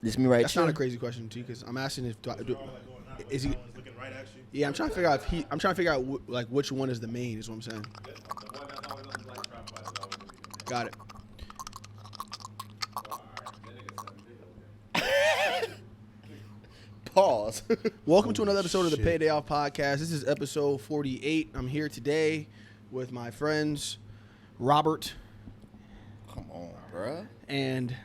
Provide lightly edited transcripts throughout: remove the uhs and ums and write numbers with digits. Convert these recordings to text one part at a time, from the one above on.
This me right That's not a crazy question, T, because I'm asking if is he looking right at you? Yeah, I'm trying to figure out I'm trying to figure out like which one is the main. Is what I'm saying. The one that's always on the black tripod is always gonna be Got it. Pause. Welcome to another episode of the shit. Payday Off Podcast. This is episode 48. I'm here today with my friends Robert Come on, bruh. and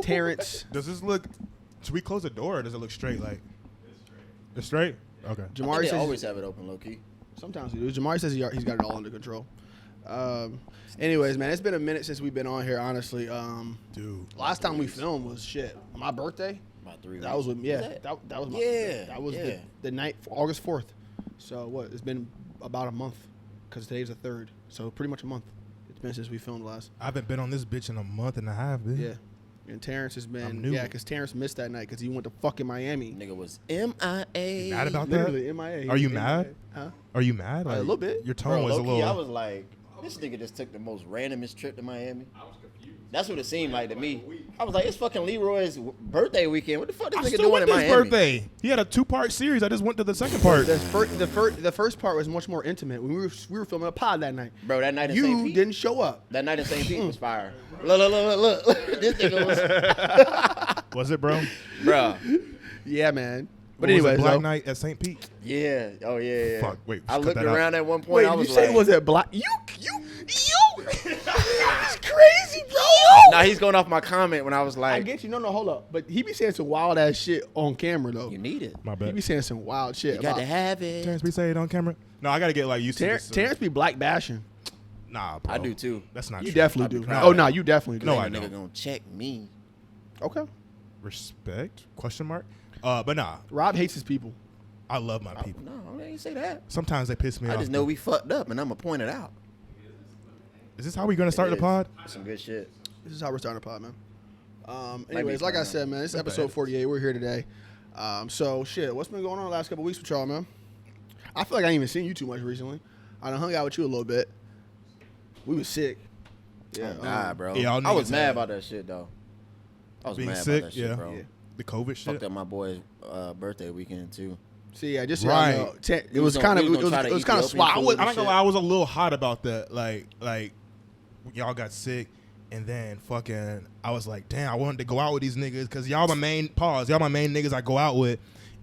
Terrence. Does this look? Should we close the door or does it look straight? Like it's straight. Okay. Jamari They says always have it open, low key. sometimes he does. Jamari says he's got it all under control. Anyways, man, it's been a minute since we've been on here. Honestly, Dude. last time we filmed was my birthday. About 3 weeks. That was with that? that was my Yeah, that was yeah. the night August 4th. So what? It's been about a month because today's the 3rd. So pretty much a month. It's been since we filmed last. I haven't been on this bitch in a month and a half, bitch. Yeah. And Terrence has been I'm new. because Terrence missed that night because he went to fucking Miami. Nigga was MIA. Mad about Literally that? MIA. Are you MIA. mad? Huh? Are you mad? A little bit. Your tone Bro, was a low-key, little. I was like, this nigga just took the most randomest trip to Miami. I was confused. That's what it seemed like to me. I was like, it's fucking Leroy's birthday weekend. What the fuck I this nigga still doing went in to his Miami? birthday. He had a 2-part series. I just went to the second part. The first part was much more intimate. When we were filming a pod that night. Bro, that night in St. You Pete. didn't show up. That night in St. Pete was fire. Look. This nigga was, Was it, bro? bro. Yeah, man. But What was it, anyways, Black though, Night at St. Pete. Yeah. Oh yeah. Fuck, wait, I cut looked that out. around at one point. wait, I did was you say like, was it black? You. It's crazy, bro. Nah, he's going off my comment when I was I like, get you. No, hold up. But he be saying some wild ass shit on camera though. you need it. My He bad. be saying some wild shit. You got to about- have it. Terrence, we say it on camera. No, I gotta get like used to this. Terrence be black bashing. Nah, bro. I do too. That's not You true. definitely I'd be do. proud Oh of no, it. you definitely do. No, I That nigga don't. gonna check me. Okay. Respect? Question mark? But nah, Rob hates his people. I love my people. No, I didn't say that. Sometimes they piss me I off. just know we fucked up, and I'm gonna point it out. Is this how we gonna start It the is. pod? Some good shit. This is how we're starting a pod, man. be Anyways, like I fun, said, man, this is Not episode bad. 48. We're here today. So shit, what's been going on the last couple weeks with y'all, man? I feel like I ain't even seen you too much recently. I done hung out with you a little bit. We was sick. Yeah. Oh, God, bro. Yeah, y'all I was niggas mad had- about that shit, though. I was Being mad sick, about that shit, yeah. bro. Yeah. The COVID shit. Fucked up my boy's birthday weekend too. See, I just Right. it We was was kind gonna- of we it was was gonna try to kind of Ethiopian swag. food. I'm not gonna lie, I was a little hot about that. Like y'all got sick, and then fucking, I was like, damn, I wanted to go out with these niggas because y'all my main niggas I go out with,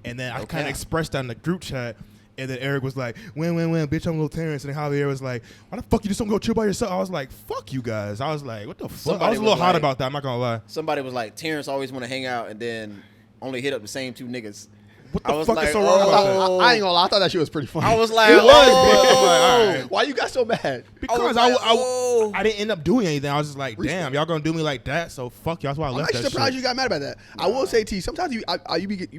and then I Okay. kind of expressed that in the group chat, and then Eric was like, when, bitch, I'm little Terrence, and then Javier was like, why the fuck you just don't go chill by yourself? I was like, fuck you guys. I was like, what the fuck? Somebody I was a little was hot like- about that. I'm not gonna lie. Somebody was like, Terrence always want to hang out and then only hit up the same 2 niggas. What I the was fuck like, is so wrong about that? oh. I ain't gonna lie. I thought that shit was pretty funny. I was like, it was. oh. bro. I'm like, all right. Why you got so mad? Because was like, oh. I didn't end up doing anything. I was just like, damn, y'all gonna do me like that? So fuck y'all. That's why I I'm left actually that surprised shit. you got mad about that. I will say, T, sometimes you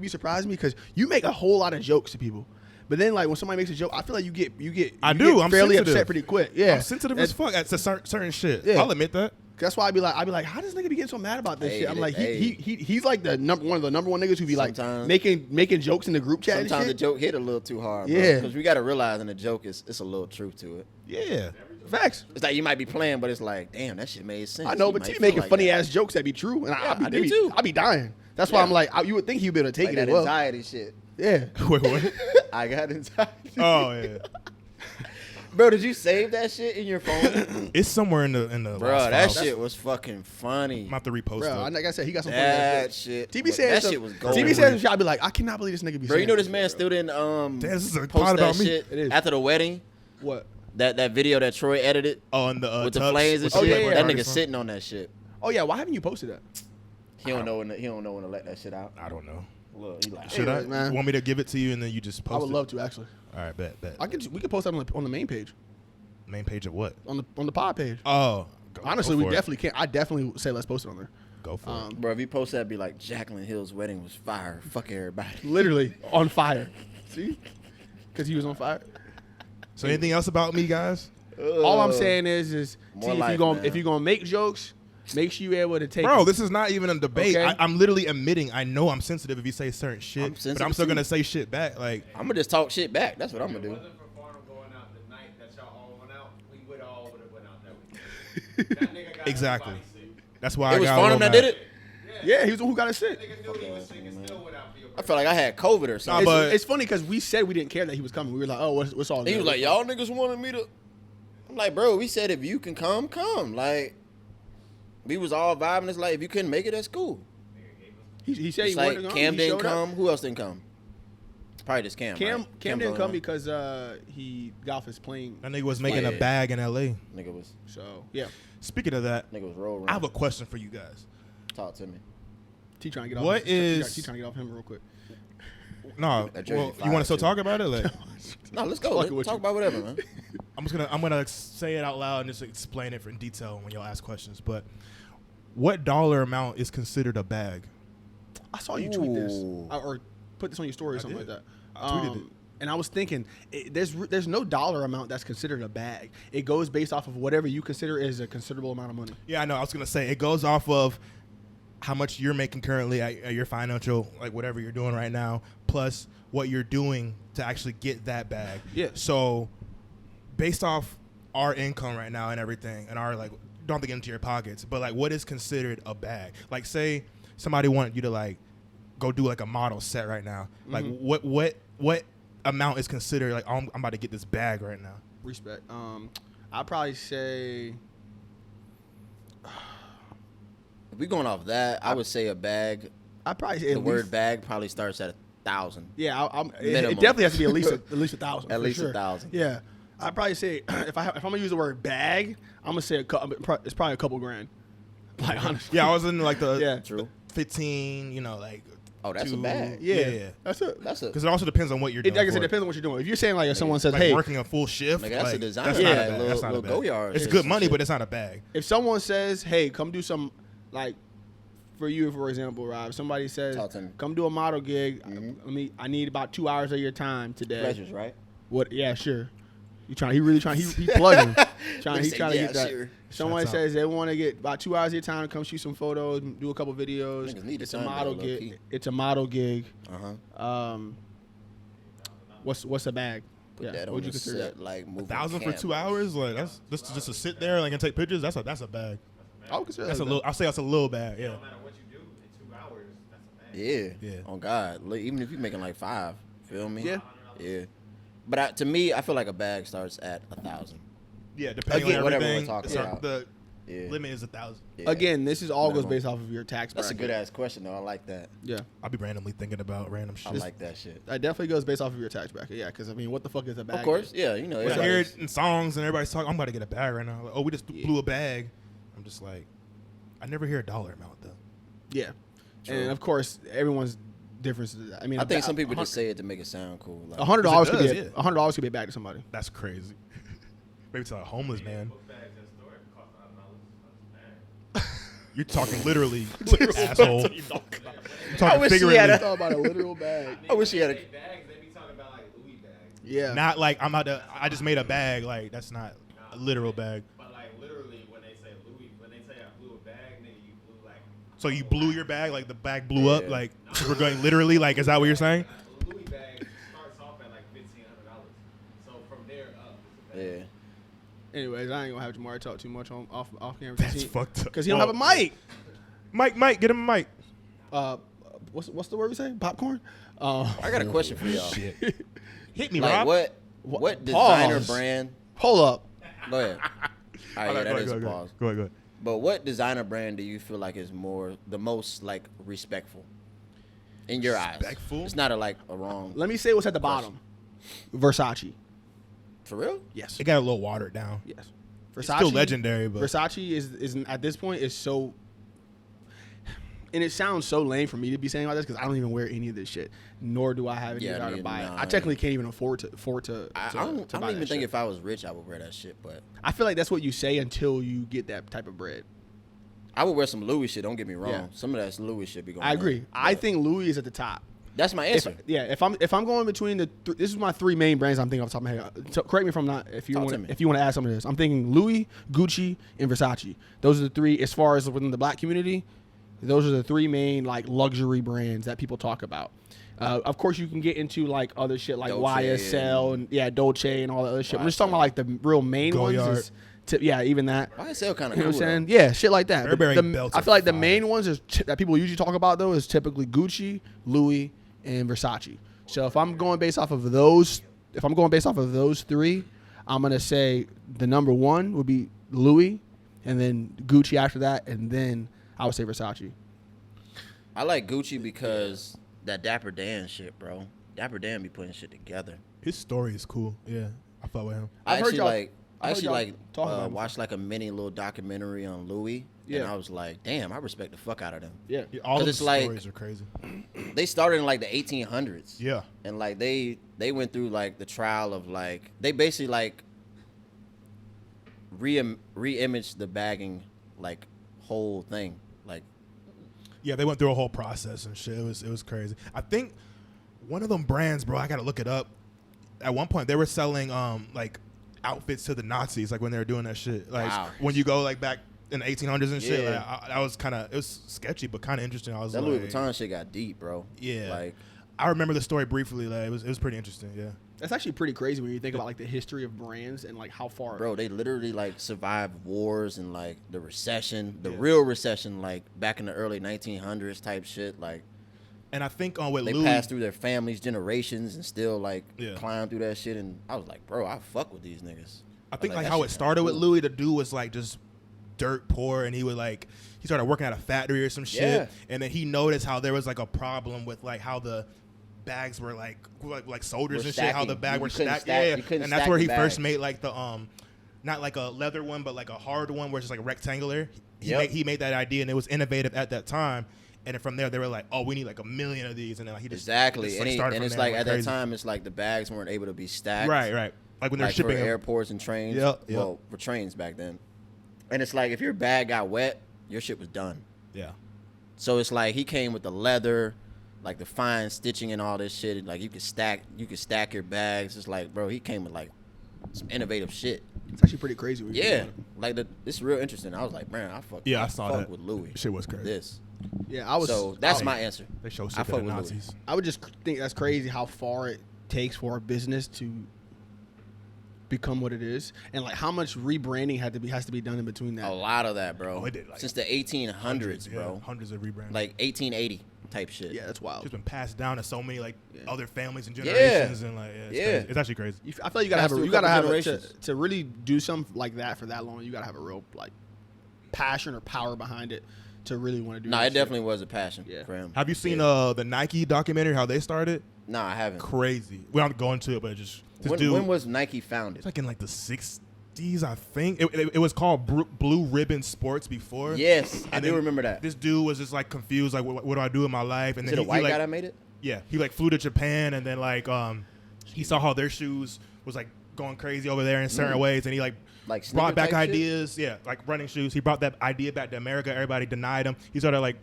be surprising me because you make a whole lot of jokes to people, but then like when somebody makes a joke, I feel like you get I you do. get I'm fairly sensitive. upset pretty quick. Yeah, I'm sensitive as fuck at certain shit. Yeah. I'll admit that. That's why I be like, how does nigga be getting so mad about this Hey, shit? I'm like, hey. he's like the one of the number one niggas who be Sometimes- like making jokes in the group chat. Sometimes the and shit. joke hit a little too hard. Yeah. Because we got to realize in the joke it's a little truth to it. Yeah. Facts. It's like you might be playing, but it's like, damn, that shit made sense. I know, You but might T feel making like funny that. ass jokes that be true, and Yeah, I they do be, too. I be dying. That's why Yeah. I'm like, you would think he'd be able to take Like it that as well. anxiety shit. Yeah. Wait, what? I got anxiety. Oh yeah. Bro, did you save that shit in your phone? It's somewhere in the Bro, last that files. shit was fucking funny. I'm gonna have to repost Bro, it. like I said, he got some funny ass That jokes. shit. TB but saying that some, shit was gold. TB said some shit. I'd be like, I cannot believe this nigga be Bro, saying you know this shit, man bro. still didn't Damn, this is a post pod that about me. shit It is. after the wedding. What? That video that Troy edited Oh, and the with the tubs, flames and with shit. the yeah, Playboy yeah. That party nigga song? sitting on that shit. Oh yeah, why haven't you posted that? He don't know when to let that shit out. I don't know. Look, he like, Should Anyways, I? man. Want me to give it to you and then you just post I would it? love to actually. All right, bet. We could post that on the main page, Main page of what? on the pod page. Oh. Honestly, go we for it. definitely can't. I definitely say let's post it on there. Go for it. bro, if you post that, be like, Jacqueline Hill's wedding was fire. Fuck everybody. Literally on fire. See? Because he was on fire. So anything else about me, guys? All I'm saying is More T, life, if you're gonna make jokes, make sure you're able to take. Bro, them. this is not even a debate. Okay. I'm literally admitting I know I'm sensitive if you say certain shit, I'm but sensitive I'm still too. gonna say shit back. Like, I'm gonna just talk shit back. That's what I'm gonna do. Wasn't for Farnham going out the night that y'all all went out, we would all would have went out that weekend. That nigga got Exactly. everybody sick. that's why It I was got a Farnham little that did mad. it. Yeah, Yeah, he was the one who got us sick. Nigga knew he was sick and still went out for your I felt like I had COVID or something. but- It's funny because we said we didn't care that he was coming. We were like, oh, what's all And good? he was like, y'all niggas wanted me to. I'm like, bro, we said if you can come, come. Like, we was all vibing. It's like, if you couldn't make it, that's cool. He said It's he like wanted to come. Cam He didn't showed up. come. Who else didn't come? Probably just Cam. Cam right? didn't the only come one. because he got off his plane. That nigga was making a Yeah. bag in L.A. Nigga was Yeah. Speaking of that, nigga was roll. I have a question for you guys. Talk to me. T trying to get off. What is- T trying to get off him real quick. No, That jersey well, you fire, want to still too. talk about it? Like, No, let's go. Fucking Let's with talk you. about whatever, man. I'm gonna say it out loud and just explain it in detail when y'all ask questions. But what dollar amount is considered a bag? I saw you tweet this Ooh. or put this on your story or something did. like that. I tweeted it. And I was thinking, there's no dollar amount that's considered a bag. It goes based off of whatever you consider is a considerable amount of money. Yeah, I know. I was gonna say it goes off of how much you're making currently at your financial, like whatever you're doing right now, plus what you're doing to actually get that bag. Yeah. So, based off our income right now and everything, and our like, don't have to get into your pockets, but like, what is considered a bag? Like, say somebody wanted you to like go do like a model set right now. Like, what amount is considered like I'm about to get this bag right now? Respect. I'd probably say If we going off that, I would say a bag. I'd probably say The word bag probably starts at 1,000. Yeah, it Minimum. definitely has to be at least 1,000. At for least sure. 1,000. Yeah, I'd probably say if I'm gonna use the word bag, I'm gonna say it's probably a couple grand. Like honestly, Yeah, I was in like the yeah, True. 15, you know, like. Oh, that's a bag. yeah, That's it. That's a Because it also depends on what you're doing. Like I said, for it depends on what you're doing. If you're saying like if someone says, like hey, working a full shift, Nigga, that's a like, designer that's not bag, a bag. little- That's not a little bag. go-yard It's shit, good some money, shit. but it's not a bag. if someone says, hey, come do some like. For you, for example, Rob, somebody says, Talk to me. "Come do a model gig. Mhm. I need about 2 hours of your time today." pleasures, right? What? Yeah, sure. He really trying. He plugging. He Nigga trying say, to "Yeah, get that. sure." Someone Shouts out. says they want to get about 2 hours of your time to come shoot some photos, do a couple videos. Niggas need It's the a time, model though, gig. low-key. It's a model gig. Uh-huh. What's a bag? Put Yeah. that on What'd you the consider set, that? like moving 1,000 for 2 cameras. hours, like that's just to sit there like and take pictures. That's a bag. I would consider That's that a little. I'll say that's a little bag. Yeah. No matter what you do in 2 hours, that's a bag. Yeah. Yeah. On God. Like, even if you're making like 5, feel me? Yeah. Yeah. But to me, I feel like a bag starts at 1,000. Yeah, depending Again, on whatever we're everything. talking so about. The Yeah. limit is 1,000. Yeah. Again, this is all goes Minimum. based off of your tax That's a bracket. good ass question though. I like that. Yeah, I'll be randomly thinking about random shit. I like that shit. that definitely goes based off of your tax bracket. Yeah, because I mean, what the fuck is a bag? Of course, yeah, you know. When I everybody- hear it in songs and everybody's talking, I'm about to get a bag right now. Like, oh, we just Yeah. blew a bag. I'm just like, I never hear a dollar amount though. Yeah, True. and of course, everyone's difference. I mean, I think some people just say it to make it sound cool. Like, $100 could does, be yeah. $100 could be a bag to somebody. That's crazy. Maybe to a homeless man. Book bags in the store cost $100 a bag. You're talking literally, asshole. You're I talking wish he had figuratively. a- Talk about a literal bag. I wish he had a- Bags, they be talking about like Louis bags. Yeah, Not like I'm about to. I just made a bag. Like that's not a literal bag. But like literally when they say Louis, when they say I blew a bag, nigga, you blew like So you blew your bag, like the bag blew up. Yeah. Like we're going literally. Like is that what you're saying? a Louis bag starts off at like $1,500. So from there up, it's a bag. Yeah. Anyways, I ain't gonna have Jamari talk too much off camera That's fucked up. because he don't have a mic. Mike, get him a mic. What's the word we say? Popcorn. I got a question for y'all. Shit. Hit me, Like Rob. what designer Pause. brand? Hold up. Go ahead. All right, yeah, that is a pause. Go ahead. But what designer brand do you feel like is the most like respectful in your eyes? Respectful? It's not a wrong. Let me say what's at the bottom. Versace. For real? Yes. It got a little watered down. Yes. It's still legendary, but Versace is at this point is so, and it sounds so lame for me to be saying all this because I don't even wear any of this shit, nor do I have any desire to neither- buy it. nah, I technically can't even afford to I buy don't that even think shit. if I was rich I would wear that shit, but I feel like that's what you say until you get that type of bread. I would wear some Louis shit. Don't get me wrong. Yeah. Some of that Louis shit be going. I agree. on. I But think Louis is at the top. that's my If, answer. if I'm going between this is my three main brands I'm thinking off the top of my head. So correct me if I'm not. If you Talk want to me. if you want to add some of this, I'm thinking Louis, Gucci, and Versace. Those are the three as far as within the black community. Those are the three main like luxury brands that people talk about. Of course, you can get into like other shit like Dolce YSL and Dolce and all that other shit. We're just talking about like the real main Goyard. ones. Is Yeah, even that. YSL kind of You know cool. what I'm saying? Yeah, shit like that. But Burberry belts I are feel like the fire. main ones that people usually talk about though is typically Gucci, Louis, and Versace. So if I'm going based off of those three, I'm gonna say the number one would be Louis, and then Gucci after that, and then I would say Versace. I like Gucci because that Dapper Dan shit, bro. Dapper Dan be putting shit together. His story is cool. Yeah, I fuck with him. I I've heard actually y'all like talk about him watched like a mini little documentary on Louis, Yeah. and I was like, damn, I respect the fuck out of them. Yeah. All of his it's like- stories are crazy. They started in like the 1800s. Yeah. And like they went through like the trial of like they basically like re-imaged the bagging like whole thing. Like Yeah, they went through a whole process and shit. It was crazy. I think one of them brands, bro, I gotta look it up. At one point, they were selling like outfits to the Nazis, like when they were doing that shit. Like Wow. when you go like back in the 1800s and shit. Yeah. Like, that was kind of, it was sketchy, but kind of interesting. I was that like, Louis Vuitton shit got deep, bro. Yeah. Like I remember the story briefly. Like it was pretty interesting. Yeah. That's actually pretty crazy when you think about like the history of brands and like how far. bro, they literally like survived wars and like the recession, the Yeah. real recession, like back in the early 1900s type shit. Like And I think with they Louis, passed through their families, generations, and still like Yeah. climbed through that shit. And I was like, bro, I fuck with these niggas. I think like that how shit it started with cool. Louis, the dude was like just dirt poor, and he started working at a factory or some shit, Yeah. and then he noticed how there was like a problem with like how the bags were like soldiers Were and shit, how the stacking. bag You were couldn't stacked, stack- yeah, you couldn't and that's stack where the he first bags. made like the not like a leather one, but like a hard one where it's just like rectangular. Yep. He made that idea, and it was innovative at that time. And then from there, they were like, "Oh, we need like 1 million of these," and then like, he just Exactly. just, And, like, started and from it's there, like went at that crazy. time, it's like the bags weren't able to be stacked. right, like when they're Like shipping for them. airports and trains. Yep, yep. Well, for trains back then. And it's like if your bag got wet, your shit was done. Yeah. So it's like he came with the leather, like the fine stitching and all this shit. Like you could stack your bags. It's like, bro, he came with like some innovative shit. It's actually pretty crazy. When you Yeah, think like it's real interesting. I was like, man, I I saw fuck that. with Louis. Shit was crazy. This. about it. Yeah, I was. So that's Oh, my answer. They show I shit to fuck the with Nazis. I would just think that's crazy how far it takes for a business to become what it is, and like how much rebranding has to be done in between that. A lot of that, bro. Oh, it did, like, Since the 1800s, bro. Yeah, hundreds of rebrands. Like 1880 type shit. Yeah, that's wild. It's been passed down to so many like Yeah. other families and generations, and like it's Yeah. crazy. It's actually crazy. I feel like you gotta Passed have through you a gotta couple have generations. to really do something like that for that long. You gotta have a real like passion or power behind it to really want to do. Nah, that it shit. definitely was a passion Yeah. for him. Have you seen Yeah. the Nike documentary? How they started? Nah, I haven't. Crazy. We don't go into it, but it just this dude. When was Nike founded? It's like in like the 60s, I think. It was called Blue Ribbon Sports before. Yes, I And do then remember that. This dude was just like confused, like what do I do in my life? And Is then it a white like, guy that made it? Yeah, he like flew to Japan, and then like he saw how their shoes was like going crazy over there in certain ways, and he like Like brought sneaker back type shit? ideas. Yeah, like running shoes. He brought that idea back to America. Everybody denied him. He started like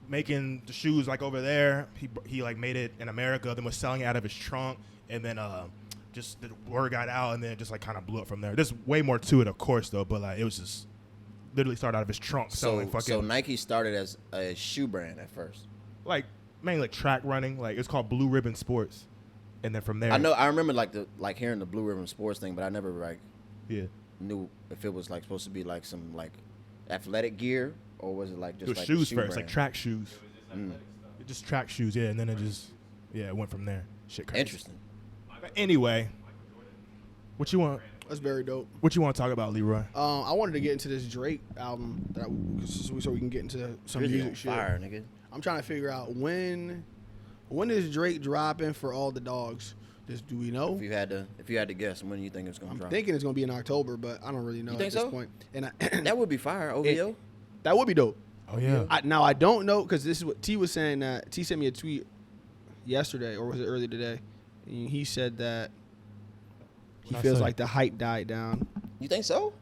making the shoes like over there. He like made it in America, then was selling it out of his trunk, and then just the word got out, and then it just like kind of blew up from there. There's way more to it, of course, though, but like it was just literally started out of his trunk selling fucking So Nike started as a shoe brand at first. like mainly like track running. Like it's called Blue Ribbon Sports, and then from there, I remember like hearing the Blue Ribbon Sports thing, but I never like yeah. knew if it was like supposed to be like some like athletic gear or was it like just It was like shoes a shoe first, brand? like track shoes. Mm. Just track shoes, yeah, and then it just it went from there. Shit, crazy. Interesting. But anyway, what you want? That's very dope. What you want to talk about, Leroy? I wanted to get into this Drake album so we can get into some Drizzy music on shit. fire, nigga. I'm trying to figure out when is Drake dropping for all the dogs? Do we know? If you had to guess, when do you think it's gonna I'm drop? thinking it's gonna be in October, but I don't really know You at think this so? point. And That would be fire. OVO. that would be dope. Oh yeah, Now I don't know because this is what T was saying. T sent me a tweet yesterday, or was it earlier today? And he said that he What'd I feels say? like the hype died down. You think so?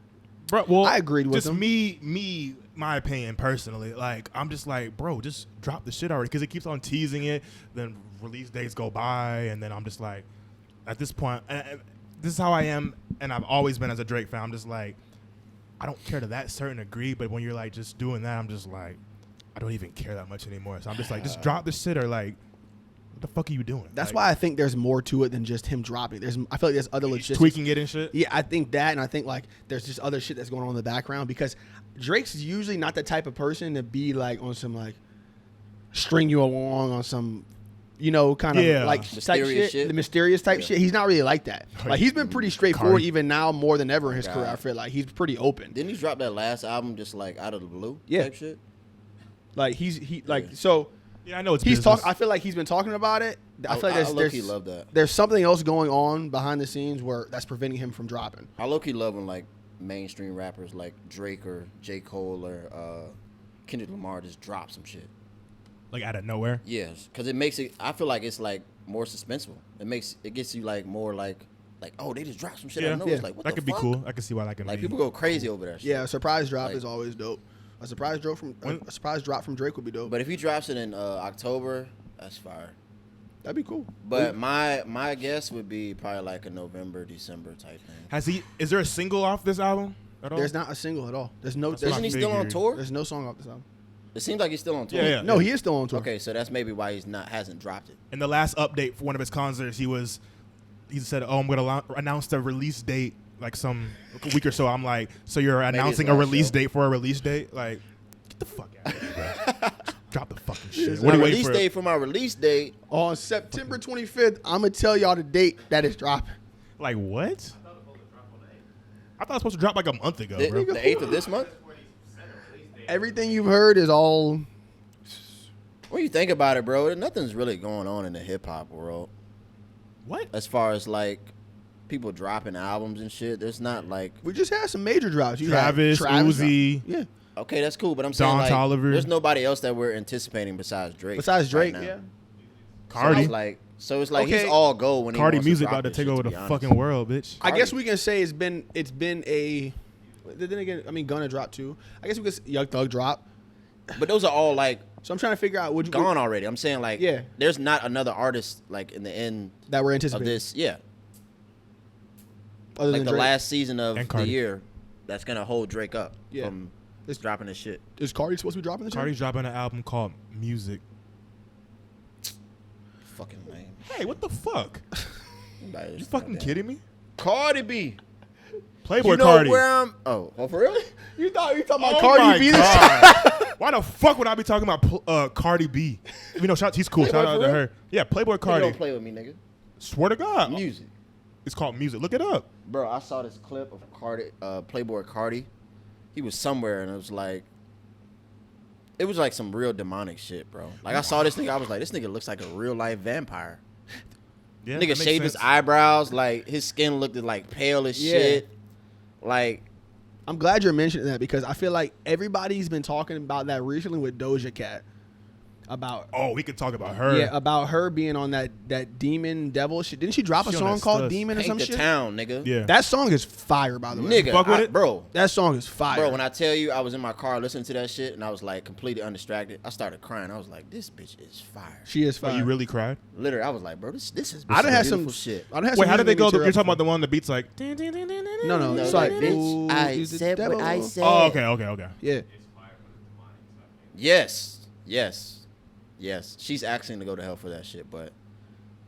bro. Well, I agreed with just him. me, my opinion personally. Like I'm just like, bro, just drop the shit already because it keeps on teasing it. Then release dates go by, and then I'm just like, at this point, this is how I am, and I've always been as a Drake fan. I'm just like, I don't care to that certain degree, but when you're like just doing that, I'm just like, I don't even care that much anymore. So I'm just like, just drop the shit or like what the fuck are you doing? That's why I think there's more to it than just him dropping. I feel like there's other logistics. Tweaking it and shit. Yeah, I think that, and I think like there's just other shit that's going on in the background because Drake's usually not the type of person to be like on some like string you along on some, kind of like Mysterious shit. The mysterious type shit. He's not really like that. Like he's been pretty straightforward even now more than ever in his career. I feel like he's pretty open. Didn't he drop that last album just like out of the blue? Yeah. Type shit? Like so. Yeah, I know it's he's business. I feel like he's been talking about it. I feel like low-key love that. There's something else going on behind the scenes that's preventing him from dropping. I low-key love when like mainstream rappers like Drake or J. Cole or Kendrick Lamar just drop some shit. Like out of nowhere. Yes, because it makes it. I feel like it's like more suspenseful. It gets you like more like oh, they just dropped some shit. I know it's like what that the could fuck? be cool. I can see why that can Like be. people go crazy over that shit. Yeah, a surprise drop is always dope. A surprise drop from Drake would be dope. But if he drops it in October, that's fire. That'd be cool. But my guess would be probably like a November, December type thing. Is there a single off this album at all? There's not a single at all. There's no. Isn't he still on tour? There's no song off this album. It seems like he's still on tour. Yeah. No, he is still on tour. Okay, so that's maybe why hasn't dropped it. In the last update for one of his concerts, he said, "Oh, I'm gonna announce the release date like a week or so." I'm like, "So you're announcing a release date for a release date? Like, get the fuck out of here, bro. Drop the fucking shit." What release date for my release date on September 25th? I'm gonna tell y'all the date that is dropping. Like what? I thought it was supposed to drop like a month ago, bro. The 8th of this month. Everything you've heard is all. When you think about it, bro, nothing's really going on in the hip hop world. What? As far as like people dropping albums and shit, there's not like. We just had some major drops. Travis, Uzi. Yeah. Okay, that's cool, but I'm saying like Toliver. There's nobody else that we're anticipating besides Drake. Right now. Yeah. Cardi. So it's like he's all go when he Cardi wants to music drop about to this take shit, over to the be fucking honest. world, bitch. I guess we can say it's been a. Then again, I mean, Gunna dropped too. I guess we could Young Thug drop. But those are all like So I'm trying to figure out gone already. I'm saying like there's not another artist like in the end that we're of anticipating this. Yeah. Other Like than the Drake. last season of And the Cardi. year, that's gonna hold Drake up from dropping this shit. Is Cardi supposed to be dropping this? Cardi's dropping an album called Music. Fucking lame. Hey, what the fuck? You fucking Goddamn. kidding me? Cardi B. Playboy You know Cardi. where I'm? Oh, for real? You thought you talking about Oh Cardi my B? God. Why the fuck would I be talking about Cardi B? You know, he's cool. Playboy Shout out for to real? her. Yeah, Playboy You Cardi. don't play with me, nigga. Swear to God. Music. It's called Music. Look it up. Bro, I saw this clip of Playboy Cardi. He was somewhere and it was like some real demonic shit, bro. Like I saw this nigga, I was like, this nigga looks like a real life vampire. Yeah, Nigga that makes shaved his sense. eyebrows, like his skin looked like pale as shit. Like I'm glad you're mentioning that because I feel like everybody's been talking about that recently with Doja Cat. About we could talk about her. Yeah, about her being on that demon devil shit. Didn't she drop a She on song that called stuff. Demon or paint some the shit? town, nigga. Yeah. That song is fire, by the way. Nigga, Fuck with it? bro. That song is fire. Bro, when I tell you I was in my car listening to that shit and I was like completely undistracted, I started crying. I was like, this bitch is fire. She is Oh, fire. you really cried? Literally, I was like, bro, this is I done had beautiful some shit. I done had Wait, some how did they go? music You're tear talking up about the one the beat's like. No, No, it's like, like, bitch, ooh, I you the said what devil. I said. Oh, okay. Yeah. Yes. She's asking to go to hell for that shit, but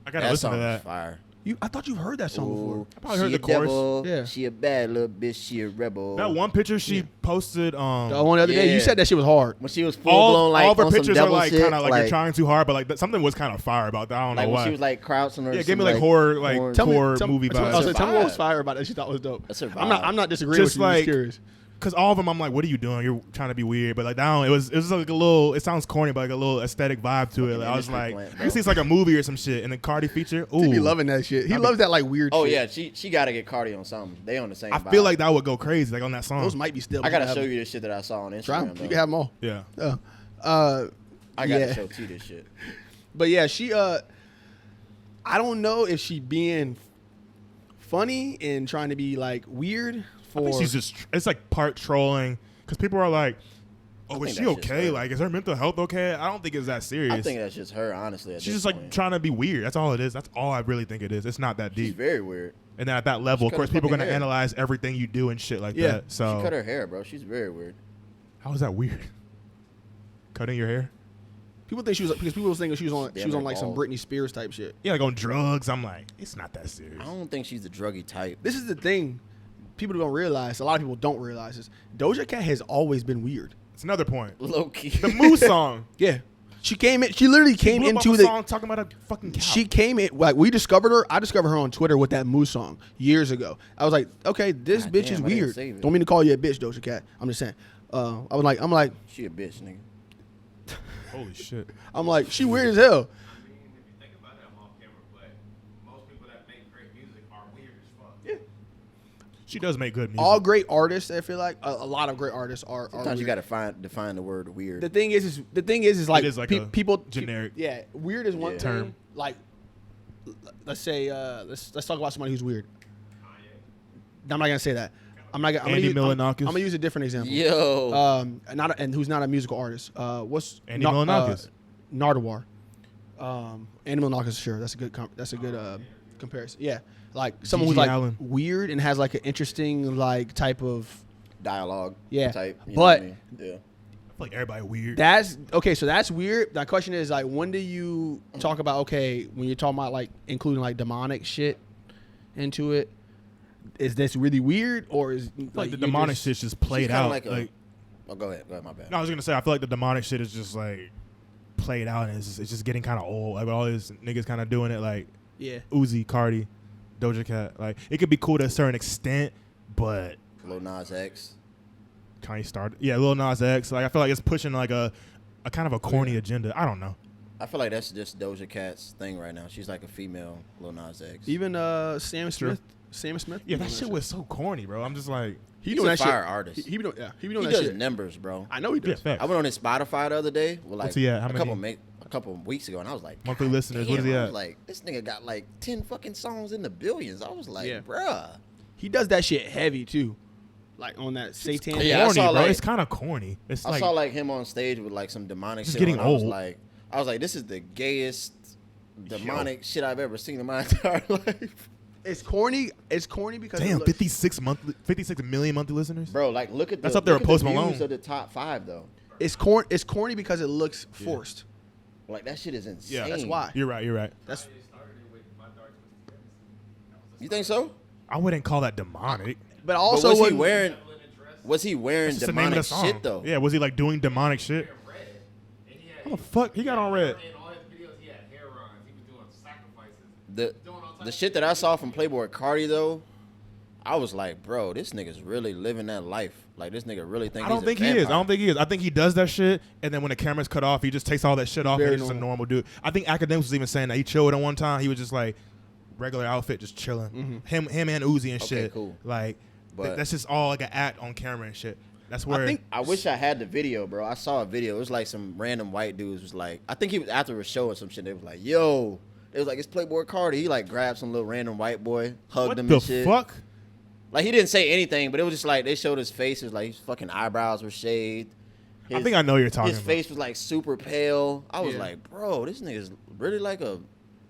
I gotta that listen song to is that. fire. I thought you've heard that song before. I probably heard she the a chorus. devil, Yeah. She a bad little bitch. She a rebel. That one picture she posted. The one the other day, you Yeah. said that shit was hard. when she was full blown like all of her on some pictures are devil like shit, kind of like you're trying too hard, but like something was kind of fire about that. I don't like know when why. she was like crouching her. Yeah, it gave me like horror, like core movie tell me vibes. tell me what was vibe. fire about it. She thought was dope. That's her I'm not disagreeing Just with you. I'm like- just curious. Because all of them, I'm like, what are you doing? You're trying to be weird, but like down, it was like a little. It sounds corny, but like a little aesthetic vibe to it. Like, I was industry like, plant, you bro. can see it's like a movie or some shit. And the Cardi feature, ooh, He be loving that shit. He loves that like weird Oh shit. yeah, she got to get Cardi on something. They on the same. I vibe. feel like that would go crazy, like on that song. Those might be still. I gotta show you this shit that I saw on Instagram. Try 'em. though. You can have them all. Yeah, I gotta yeah. show T this shit. But yeah, she I don't know if she being funny and trying to be like weird I think for she's just. It's like part trolling because people are like, "Oh, is think she that's just okay? her. Like, is her mental health okay?" I don't think it's that serious. I think that's just her, honestly. at She's this just like point. trying to be weird. That's all it is. That's all I really think it is. It's not that She's deep. very weird. And then at that level, of cut course, her people are fucking gonna hair. analyze everything you do and shit like Yeah. that. So She cut her hair, bro. She's very weird. how is that weird? Cutting your hair? People think because people was thinking she was on like some bald. Britney Spears type shit. Yeah, like on drugs. I'm like, it's not that serious. I don't think she's the druggy type. This is the thing. People don't realize. A lot of people don't realize this. Doja Cat has always been weird. It's another point. Low key. The Moose song. Yeah, she came in. She literally came Blew up into off a the song talking about a fucking cow. She came in like we discovered her. I discovered her on Twitter with that Moose song years ago. I was like, okay, this God bitch damn, is I didn't weird. save it. Don't mean to call you a bitch, Doja Cat. I'm just saying. I'm like, She a bitch, nigga. Holy shit. she weird as hell. I mean, if you think about it, I'm off camera, but most people that make great music are weird as fuck. Yeah. She does make good music. All great artists, I feel like a lot of great artists are. Sometimes you weird. gotta define the word weird. The thing is like, It is like a people generic Yeah, weird is one Yeah. term. term. Like, let's say let's talk about somebody who's weird. I'm not gonna say that. I'm not gonna. Andy I'm Milonakis. gonna use a different example. Yo. And who's not a musical artist. What's Andy Milonakis. Nardwuar. Andy Milonakis, sure. That's a good comparison. Yeah, like someone who's G.G. like Allen. weird and has like an interesting like type of. Dialogue. Yeah, Type. You know but what I mean? Yeah. I feel like everybody weird. that's okay. So that's weird. My question is like, when do you talk about okay when you're talking about like including like demonic shit into it? Is this really weird or is like the you're demonic just- shit's just played She's kinda out. like Oh, go ahead. My bad. No, I was gonna say I feel like the demonic shit is just like played out and it's just getting kind of old. Like all these niggas kind of doing it like Yeah. Uzi, Cardi, Doja Cat. Like it could be cool to a certain extent, but Lil Nas X. Kanye started. Yeah, Lil Nas X. Like I feel like it's pushing like a kind of a corny agenda. I don't know. I feel like that's just Doja Cat's thing right now. She's like a female Lil Nas X. Even Sam True. Smith. Sam Smith. Yeah, be that doing shit was so corny, bro. I'm just like, He He's doing a that fire shit. artist. He be doing He that does shit. numbers, bro. I know he yeah, does. facts. I went on his Spotify the other day with like What's he at? How a many? couple weeks ago, and I was like, Monthly "God listeners, damn." what is he I at? was like, this nigga got like 10 fucking songs in the billions. I was like, Yeah. bruh. He does that shit heavy too, like on that satanic. Yeah, I corny, saw, bro. like- It's kind of corny. It's I like saw like him on stage with like some demonic Just shit. getting on. I was old. like, this is the gayest demonic shit I've ever seen in my entire life. It's corny. It's corny because it damn, looks- 56 million monthly listeners. Bro, like look at That's the, up there look with at Post the views Malone. of the top 5 though. It's corny because it looks forced. Like that shit is insane. Yeah, That's why. You're right. That's They started it with My Dark Twisted Fantasy. You think so? I wouldn't call that demonic. but But also was he when- wearing? Evelyn and Dress Was he wearing That's just the name of demonic the song. shit though? Yeah, was he like doing demonic shit? wearing red. And he had, How the fuck he got on red? in all his videos, he had hair runs. He was doing sacrifices. The Doing all types the of shit that I saw from Playboy Cardi though, I was like, bro, this nigga's really living that life. Like this nigga really think I don't think he is. I don't think he is. I think he does that shit, and then when the camera's cut off, he just takes all that shit off, and Very he's just a normal. normal dude. I think Academics was even saying that he chilled at one time. He was just like regular outfit, just chilling. Him and Uzi and Okay, shit. cool. Like But- that's just all like an act on camera and shit. That's where think- I wish I had the video, bro. I saw a video. It was like some random white dudes was like, I think he was after a show or some shit. They was like, yo, it was like it's Playboy Cardi. He like grabbed some little random white boy, hugged what him the and shit. fuck? Like he didn't say anything, but it was just like they showed his face. It was like his fucking eyebrows were shaved. I think I know what you're talking His about. face was like super pale. I was Yeah. like, bro, this nigga's really like a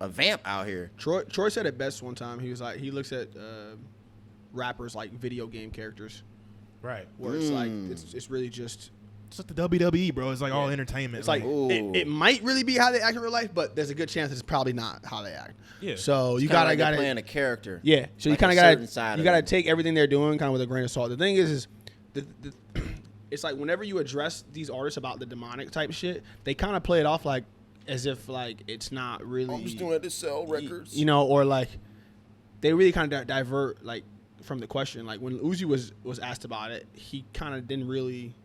vamp out here. Troy said it best one time. He was like, he looks at rappers like video game characters, Right. where it's like it's really just It's like the WWE, bro. It's like all Yeah. entertainment. it's like Ooh. it might really be how they act in real life, but there's a good chance it's probably not how they act. Yeah. So you Kinda gotta like they're gotta playing a character. yeah. So you like kind a of certain gotta side you of gotta them. take everything they're doing kind of with a grain of salt. The thing is the it's like whenever you address these artists about the demonic type shit, they kind of play it off like as if like it's not really. I'm just doing it to sell records. You know, or like they really kind of divert like from the question. Like when Uzi was asked about it, he kind of didn't really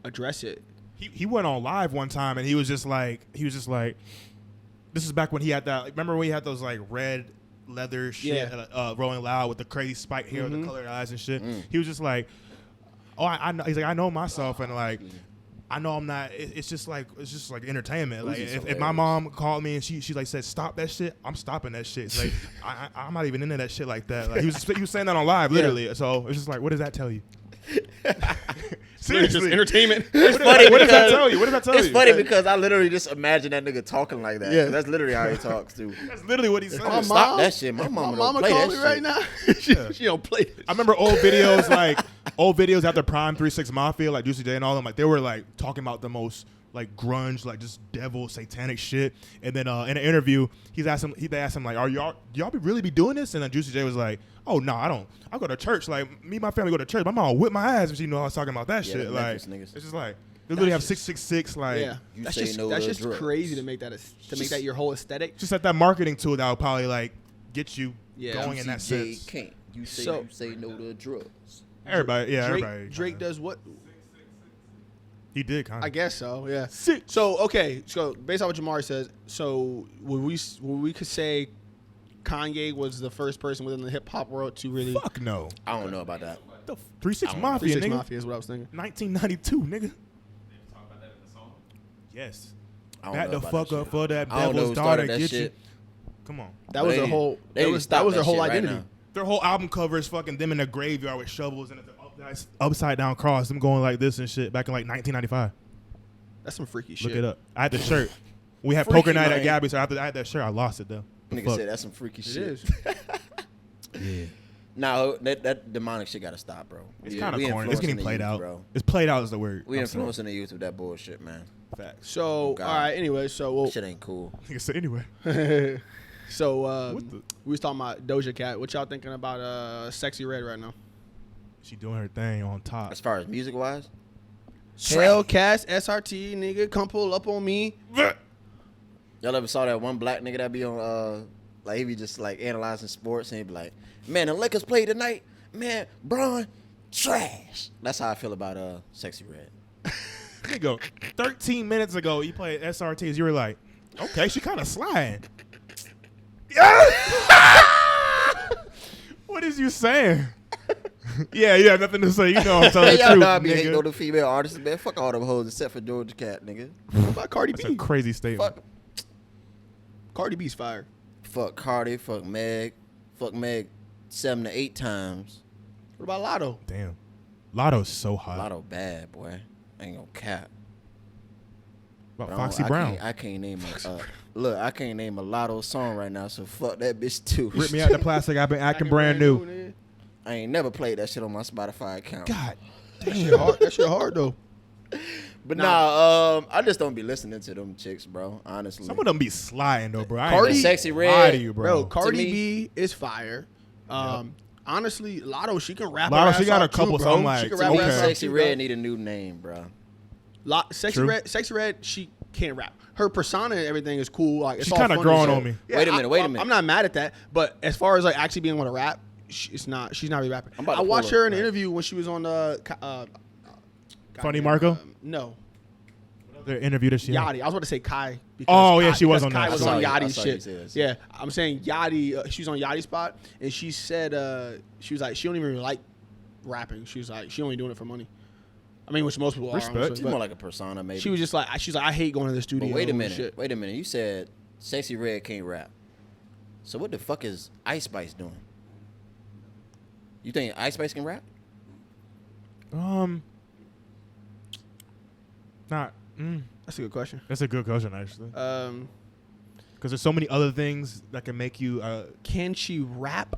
address it. he went on live one time and he was just like this is back when he had that, remember when he had those like red leather shit Rolling Loud with the crazy spike hair with the colored eyes and shit. He was just like, oh, I know. He's like, I know myself, and like I know I'm not. It's just like entertainment. Like Uzi's if my hilarious. mom called me and she like said stop that shit, I'm stopping that shit. It's like I'm not even into that shit like that. Like he was saying that on live literally. So it's just like, what does that tell you? Seriously, entertainment. It's funny. What does that because- tell you? What does that tell you? It's funny because I literally just imagine that nigga talking like that. Yeah. That's literally how he talks too. That's literally what he said. My Stop that shit. My mama don't play call that me shit. right now. she don't play this. I remember old videos after Prime 3 6 Mafia, like Juicy J and all them, like they were like talking about the most like grunge, like just devil satanic shit. And then in an interview, they asked him like, y'all be really be doing this? And then Juicy J was like, oh no, I don't. I go to church. Like me and my family go to church. My mom whip my ass if she know I was talking about that shit. Like it's just like they literally have 666. Like that's just crazy to make that that your whole aesthetic. Just like that marketing tool that would probably like get you going in that sense. You say no to drugs. Everybody. Drake does what? He did kind of. I guess so. Yeah. So okay. So based on what Jamari says, so would we could say Kanye was the first person within the hip hop world to really? Fuck no. I don't know about that. The 3-6 Mafia, 3-6 nigga. Mafia is what I was thinking. 1992, nigga. They talk about that in the song. Yes. I don't Back know the about fuck that up shit. for that I don't know devil's who daughter. started that Get shit. you. Come on. That was their whole. That was their whole identity. Their whole album cover is fucking them in a graveyard with shovels and it's an upside down cross. Them going like this and shit back in like 1995. That's some freaky shit. Look it up. I had the shirt. We had Freaky, poker night man. at Gabby, so after I had that shirt, I lost it though. Nigga said that's some freaky shit. It is. Yeah. No, that demonic shit gotta stop, bro. It's kind of corny. It's getting influencing the played youth, out. bro. It's played out is the word. We I'm sorry. influencing the youth with that bullshit, man. Facts. So Oh, God. all right. Anyway, so That shit ain't cool. Nigga said anyway. so What the- we was talking about Doja Cat. What y'all thinking about Sexy Red right now? She doing her thing on top. As far as music wise, Hellcats, SRT, nigga, come pull up on me. y'all ever saw that one black nigga that be on like he be just like analyzing sports and he be like, man, the Lakers played tonight, man, Braun trash. That's how I feel about Sexy Red. Nigga, 13 minutes ago, you played SRTs. You were like, okay, she kind of sliding. What is you saying? Yeah, you have nothing to say. You know I'm telling Hey, the y'all truth, know I be nigga. hating on the female artists, man. Fuck all them hoes except for Doja Cat, nigga. What about Cardi That's B? a crazy statement. Fuck, Cardi B's fire. fuck Cardi, fuck Meg 7 to 8 times. What about Lotto? Damn. Lotto's so hot. Lotto bad, boy. Ain't gonna cap. About But Foxy I Brown. I can't name I can't name a Lotto song right now, so fuck that bitch too. Rip me out the plastic. I've been acting brand new. nigga. I ain't never played that shit on my Spotify account. God That shit hard. That shit hard though. But nah, I just don't be listening to them chicks, bro. Honestly, Some of them be sliding though, bro. I Cardi- ain't Sexy gonna lie Red, to you, Bro, bro. Cardi me- B is fire. Honestly, Lotto, she can rap. Lotto, her she ass got a off couple too, bro. songs like- She can to rap me, her ass off Sexy too, Red bro. need a new name, bro. True. Sexy Red, she can't rap. Her persona and everything is cool. Like it's She's all kinda fun and growing shit. on me. Yeah, Wait a minute. I'm not mad at that, but as far as like actually being able to rap, she's not really rapping. I'm about to I pull watched up, her in an right. interview when she was on Funny Marco? No, The interview that she had. Yachty. I was about to say Kai. Oh, yeah, Kai, she was because on Kai that. was I saw on you. I Yachty's saw you shit. say that. Yeah, I'm saying Yachty. She was on Yachty's spot, and she said she was like she don't even really like rapping. She was like she only doing it for money. I mean, which most people are. Respect. honestly, She's but more like a persona, maybe. she was just like I hate going to the studio. But wait a and minute. shit. Wait a minute. You said Sexy Red can't rap. So what the fuck is Ice Spice doing? You think Ice Spice can rap? Not. That's a good question. That's a good question, actually. Um, Because there's so many other things that can make you. can she rap?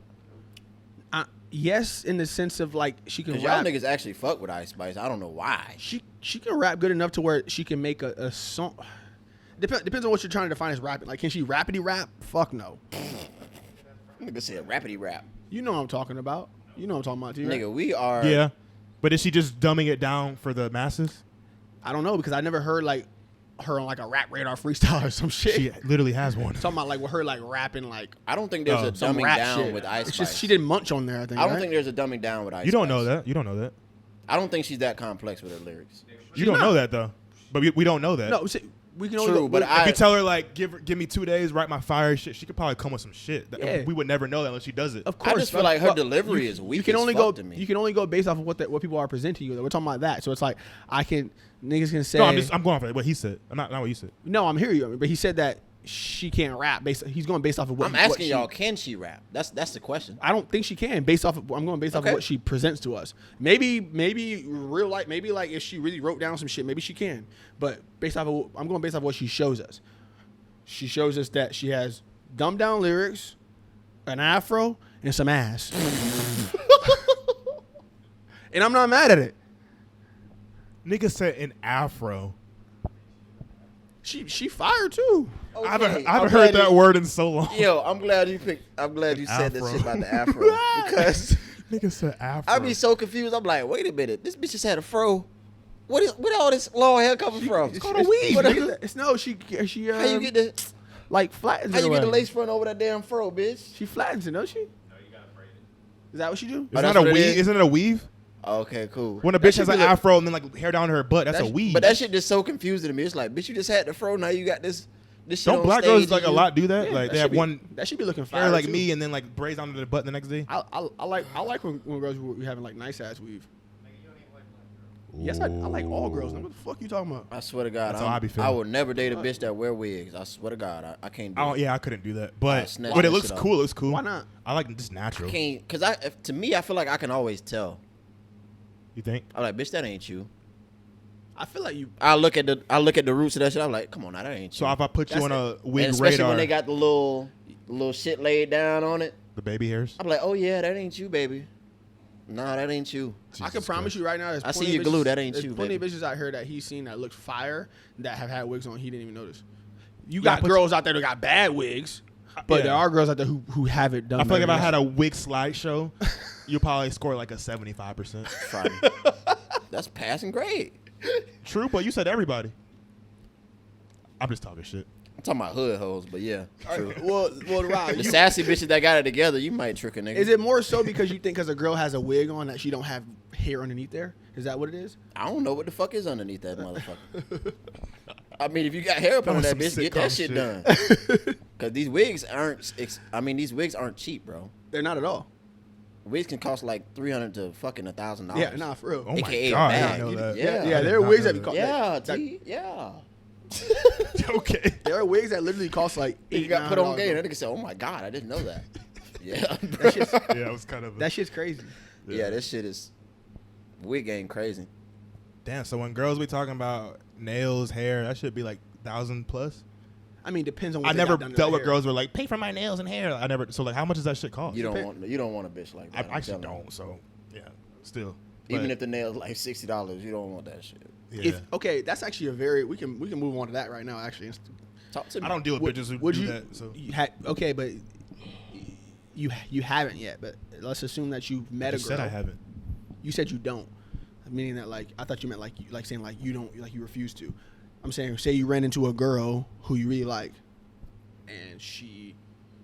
Yes, in the sense of like she can Because y'all rap. niggas actually fuck with Ice Spice. I don't know why. She can rap good enough to where she can make a song. Depends on what you're trying to define as rapping. Like, can she rapidy rap? Fuck no. Nigga said rapidy rap. You know what I'm talking about. You know what I'm talking about, too. Right? Nigga, we are. Yeah. But is she just dumbing it down for the masses? I don't know because I never heard like her on like a rap radar freestyle or some shit. She literally has one. Talking about like with her like rapping like I don't think there's a some dumbing rap down shit. with Ice It's Spice. just she did Munch on there. I think. I don't right? think there's a dumbing down with Ice Spice. You don't know that. You don't know that. I don't think she's that complex with her lyrics. You don't know that though. But we don't know that. No, we can only True, go, but If you tell her like give me 2 days, write my fire shit, she could probably come with some shit. Yeah. We would never know that unless she does it. Of course, I just feel like her delivery is weak You can as only fuck go. to me. You can only go based off of what people are presenting you. We're talking about that. So it's like niggas can say. No, I'm going for what he said. Not what you said. No, I'm hearing you. But he said that she can't rap. He's going based off of what I'm what asking she- y'all, can she rap? That's the question. I don't think she can. I'm going based off Okay. of what she presents to us. Maybe real life. Maybe like if she really wrote down some shit, maybe she can. But I'm going based off what she shows us. She shows us that she has dumbed down lyrics, an afro, and some ass. And I'm not mad at it. Nigga said an afro. She fired too. Okay, I haven't I'm heard glad that you- word in so long. Yo, I'm glad you said this Afro. shit about the afro because Nigga said afro. I be so confused. I'm like, wait a minute, this bitch just had a fro. Where all this long hair coming from? It's called a weave, What nigga. It's no. She How you get the like flattens how it you get the away. lace front over that damn fro, bitch? She flattens it, don't she? No, you gotta braid it. Is that what she do? Isn't that's that a what it weave? is? Isn't it a weave? Okay, cool. When a That bitch should has an be the- afro and then like hair down to her butt, that's a weave. But that shit just so confusing to me. It's like, bitch, you just had the fro, now you got this shit Don't on black stage girls like and a you- lot do that? Yeah, Like they that have should be- one That should be looking fire. hair like too. me and then like braids down to the butt the next day. I like when girls be having like nice ass weave. Nigga, you don't even like black girls. Yes, I like all girls. Now, what the fuck you talking about? I swear to God, That's how I be feeling. I would never date a bitch that wear wigs. I swear to God, I can't do it. Yeah, I couldn't do that. But snatch but it that looks shit cool. off. It looks cool. Why not? I like just natural. Can't, cause to me, I feel like I can always tell. You think? I'm like, bitch, that ain't you. I feel like you. I look at the roots of that shit. I'm like, come on, now that ain't you. So if I put you That's on a and wig especially radar, when they got the little shit laid down on it, the baby hairs. I'm like, oh yeah, that ain't you, baby. Nah, that ain't you. I can promise you right now. There's I see plenty your of glue, bitches- that ain't there's you, plenty of baby. bitches out here that he's seen that look fire that have had wigs on. He didn't even notice. You Yeah, got but- girls out there that got bad wigs, but Yeah. there are girls out there who have it done. I feel like if better I than had a wig slideshow, you'll probably score like a 75%. Friday. That's passing grade. True, but you said everybody. I'm just talking shit. I'm talking about hood hoes, but yeah, true. Well, Rob, The sassy bitches that got it together, you might trick a nigga. is it more so because you think because a girl has a wig on that she don't have hair underneath there? Is that what it is? I don't know what the fuck is underneath that motherfucker. I mean, if you got hair up under was that some bitch, get that sitcom shit shit. done. Cause these wigs aren't. These wigs aren't cheap, bro. They're not at all. Wigs can cost like $300 to fucking $1,000. Yeah, nah, for real. Oh my AKA god, I bag. didn't know You- that. yeah. Yeah, I there did are not wigs know that be called. Yeah, that- T. Yeah. Okay. There are wigs that literally cost like You got put on $8-9. game. That nigga said, "Oh my god, I didn't know that." Yeah. That shit's, Yeah, it was kind of. that shit's crazy. Yeah, this shit is wig game crazy. Damn. So when girls be talking about nails, hair, that should be like 1,000 plus. I mean, depends on what I they never got done to dealt their with hair. girls who were like, pay for my nails and hair. I never. So like, how much does that shit cost? You don't want a bitch like I that. I'm actually telling you. don't. So yeah, still. Even But, if the nails like $60, you don't want that shit. yeah. Okay, that's actually a very we can move on to that right now. Actually, Talk to me. I don't deal with bitches who would do you? that. So Okay, but you haven't yet. But let's assume that you've met I a just girl. said I haven't. You said you don't, meaning that like I thought you meant like saying like you don't like you refuse to. I'm saying say you ran into a girl who you really like, and she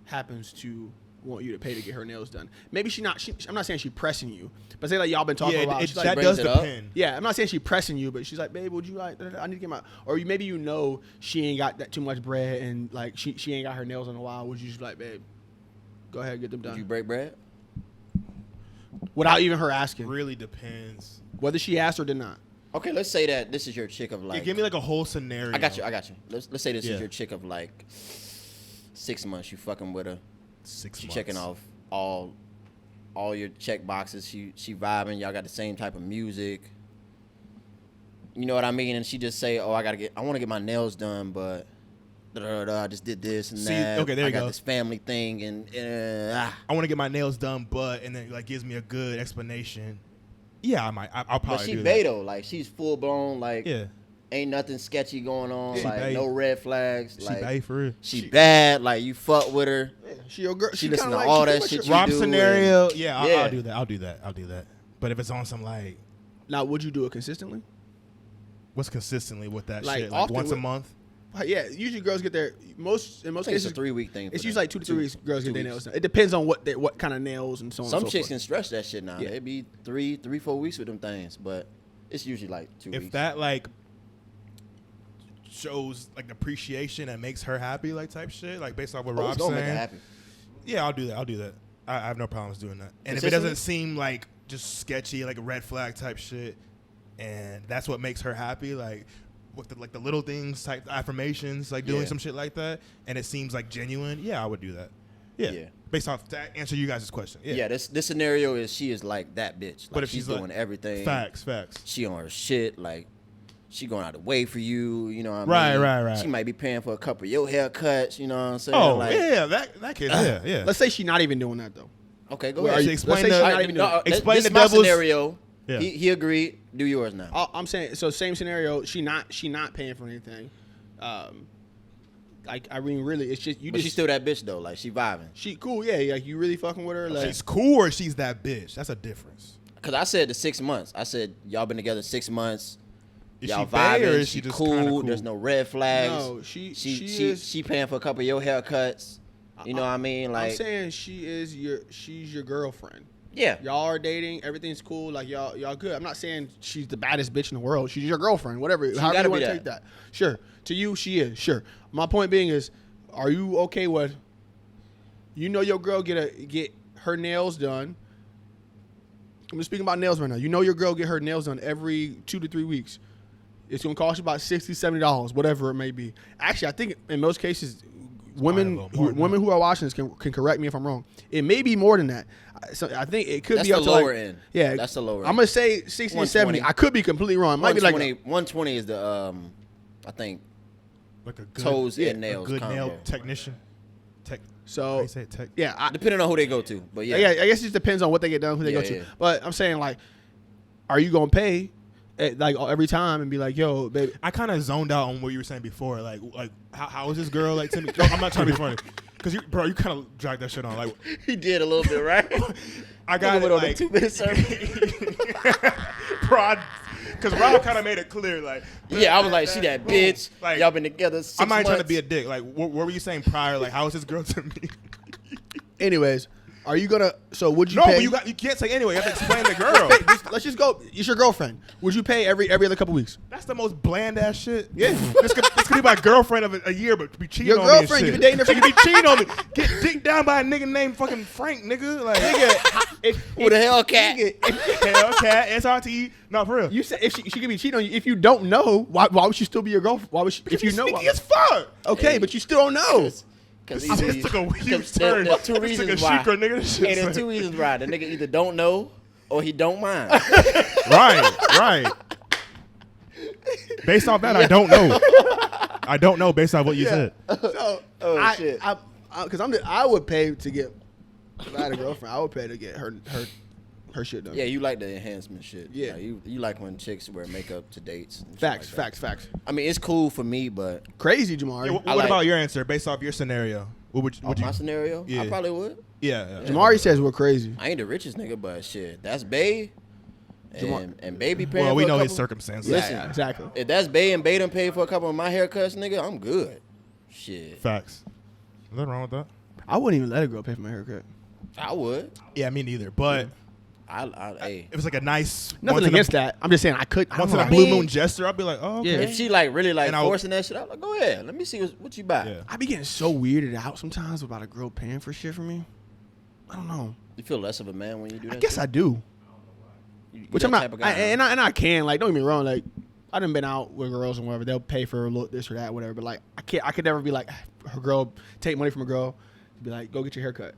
happens to want you to pay to get her nails done. Maybe I'm not saying she's pressing you, but say like y'all been talking Yeah, about. it, She's that like, brings does it up. depend. yeah, I'm not saying she's pressing you, but she's like, babe, would you like? I need to get my. Or maybe you know she ain't got that too much bread, and like she ain't got her nails in a while. Would you just like, babe, go ahead, get them Would you done break bread? without even her asking, Really depends. whether she asked or did not? Okay, let's say that this is your chick of Yeah, like. give me like a whole scenario. I got you. Let's say this Yeah. is your chick of like 6 months. You fucking with her. 6 She months. checking off all your check boxes. She vibing. Y'all got the same type of music. You know what I mean? And she just say, "Oh, I want to get my nails done, but I just did this and See, that. okay, there I you got go. this family thing and I want to get my nails done, but and then like gives me a good explanation. Yeah, I might. I'll But probably she do bae that. though. Like she's full blown. Like Yeah, ain't nothing sketchy going on. She like bae. no red flags. she like bae for real. she bad. Like you fuck with her. Yeah, she your girl. She kinda listen to like, all she that pretty shit much you your- Rob do scenario. and- Yeah, Yeah. I'll do that. I'll do that. But if it's on some like, Now, would you do it consistently? what's consistently with that Like, shit? Like often once a with- month. Yeah, usually girls get their in most I think it's cases. a 3 week thing. for It's them. usually like 2 to 3 weeks. Girls get 2 their weeks. nails done. It depends on what kind of nails and so on. Some and so chicks forth. can stretch that shit now. Yeah. It'd be 4 weeks with them things, but it's usually like 2 If weeks. that like shows like appreciation and makes her happy, like type shit, like based off what Oh, it's Rob's gonna make her saying. happy. Yeah, I'll do that. I have no problems doing that. And if it Consistently? doesn't seem like just sketchy, like a red flag type shit, and that's what makes her happy, like with the little things type affirmations, like doing Yeah. some shit like that, and it seems like genuine, yeah, I would do that. Yeah. Yeah. Based off to answer you guys' question. Yeah. Yeah, this scenario is she is like that bitch. Like, But if she's she's like- doing everything. Facts. She on her shit. Like she going out of the way for you. You know what Right, I mean? right. She might be paying for a couple of your haircuts. You know what I'm saying? Oh, like, yeah, that kid, yeah. Let's say she's not even doing that though. Okay, go Well, ahead. are you- Explain let's say the- she's All not right, even doing it. Explain this the my devil's- scenario. Yeah. He agreed. Do yours now. I'm saying so. Same scenario. She not paying for anything. Like I mean, really, it's just you. But just she's still that bitch though. Like she vibing. she cool, yeah. Like you really fucking with her. Like She's cool or she's that bitch. That's a difference. Cause I said the 6 months. I said y'all been together 6 months. Is Y'all she bae vibing. or is she just kinda cool? There's no red flags. no, she is. She paying for a couple of your haircuts. You know what I mean? Like I'm saying she's your girlfriend. yeah. Y'all are dating. Everything's cool. Like y'all good. I'm not saying she's the baddest bitch in the world. She's your girlfriend. Whatever. However gotta you want be to take that. Sure. To you, she is. Sure. My point being is, are you okay with? You know your girl get her nails done. I'm just speaking about nails right now. You know your girl get her nails done every 2 to 3 weeks. It's gonna cost you about $60, $70, whatever it may be. Actually, I think in most cases, women who are watching this can correct me if I'm wrong. It may be more than that. So I think it could That's be up the to lower like, end. Yeah, That's the lower end. I'm gonna say 60 to 70. 120. I could be completely wrong. It might be like 120 is the I think Like a good toes and nails a good combo. nail technician. How so. you say it? Yeah, Depending on who they go to, but yeah. yeah. I guess it just depends on what they get done, who they Yeah, go to. yeah. But I'm saying like, are you gonna pay like every time and be like, yo, baby? I kind of zoned out on what you were saying before. Like how is this girl like to me? No, I'm not trying to be funny. Cause you kind of dragged that shit on. Like He did a little bit, right? I got it on like the 2-minute sermon. Because Rob kind of made it clear. Like Yeah, I was like, she that bitch. Like, Y'all been together 6 I'm not months. trying to be a dick. Like what were you saying prior? Like how is this girl to me? Anyways, are you gonna? So would you? No, pay? but you can't say anyway. You have to explain the girl. Let's just go. It's your girlfriend. Would you pay every other couple weeks? That's the most bland ass shit. Yeah. This could be my girlfriend of a year, but be cheating Your on girlfriend, me. you And been shit. dating her She could be cheating on me. Get dicked down by a nigga named fucking Frank, nigga. Like With a Hellcat. Hellcat, SRT. No, for real. You said if she could be cheating on you. If you don't know, why would she still be your girlfriend? Why would she? If you know, sneaky as fuck. okay, but you still don't know. Because This took a huge turn. There are two This reasons took a why. secret, nigga. This shit And there's like- two reasons why. The nigga either don't know or he don't mind. Right. Based off that, I don't know. I don't know based off what you said. So Oh, shit. Because I would pay to get. If I had a girlfriend, I would pay to get her shit done. Yeah, you like the enhancement shit. Yeah. Like, you like when chicks wear makeup to dates. And shit Facts. like that. Facts. I mean, it's cool for me, but Crazy, Jamari. Yeah, what I like- about your answer based off your scenario? What would off you? my scenario, Yeah. I probably would. Yeah. Jamari says we're crazy. I ain't the richest nigga, but shit, that's Bae. And baby paying Well, for we a know couple. his circumstances. Listen, Yeah, exactly. If that's Bae and Bae done paid for a couple of my haircuts, nigga, I'm good. Shit, Facts. Nothing wrong with that. I wouldn't even let a girl pay for my haircut. I would. Yeah, me neither. But Hey, it was like a nice Nothing once in against that. I'm just saying I could. I Once don't in a know. blue moon gesture, I'll be like, oh, okay. Yeah. if she like really like And I- forcing that shit, I'm like, go ahead. Let me see what you buy. Yeah. I be getting so weirded out sometimes about a girl paying for shit for me. I don't know. You feel less of a man when you do that. I guess shit? I do. You Which that I'm not. type of guy, And I can. Like, don't get me wrong. Like, I done been out with girls and whatever. They'll pay for a look, this or that, whatever. But like, I could never be like her girl take money from a girl, be like, go get your haircut,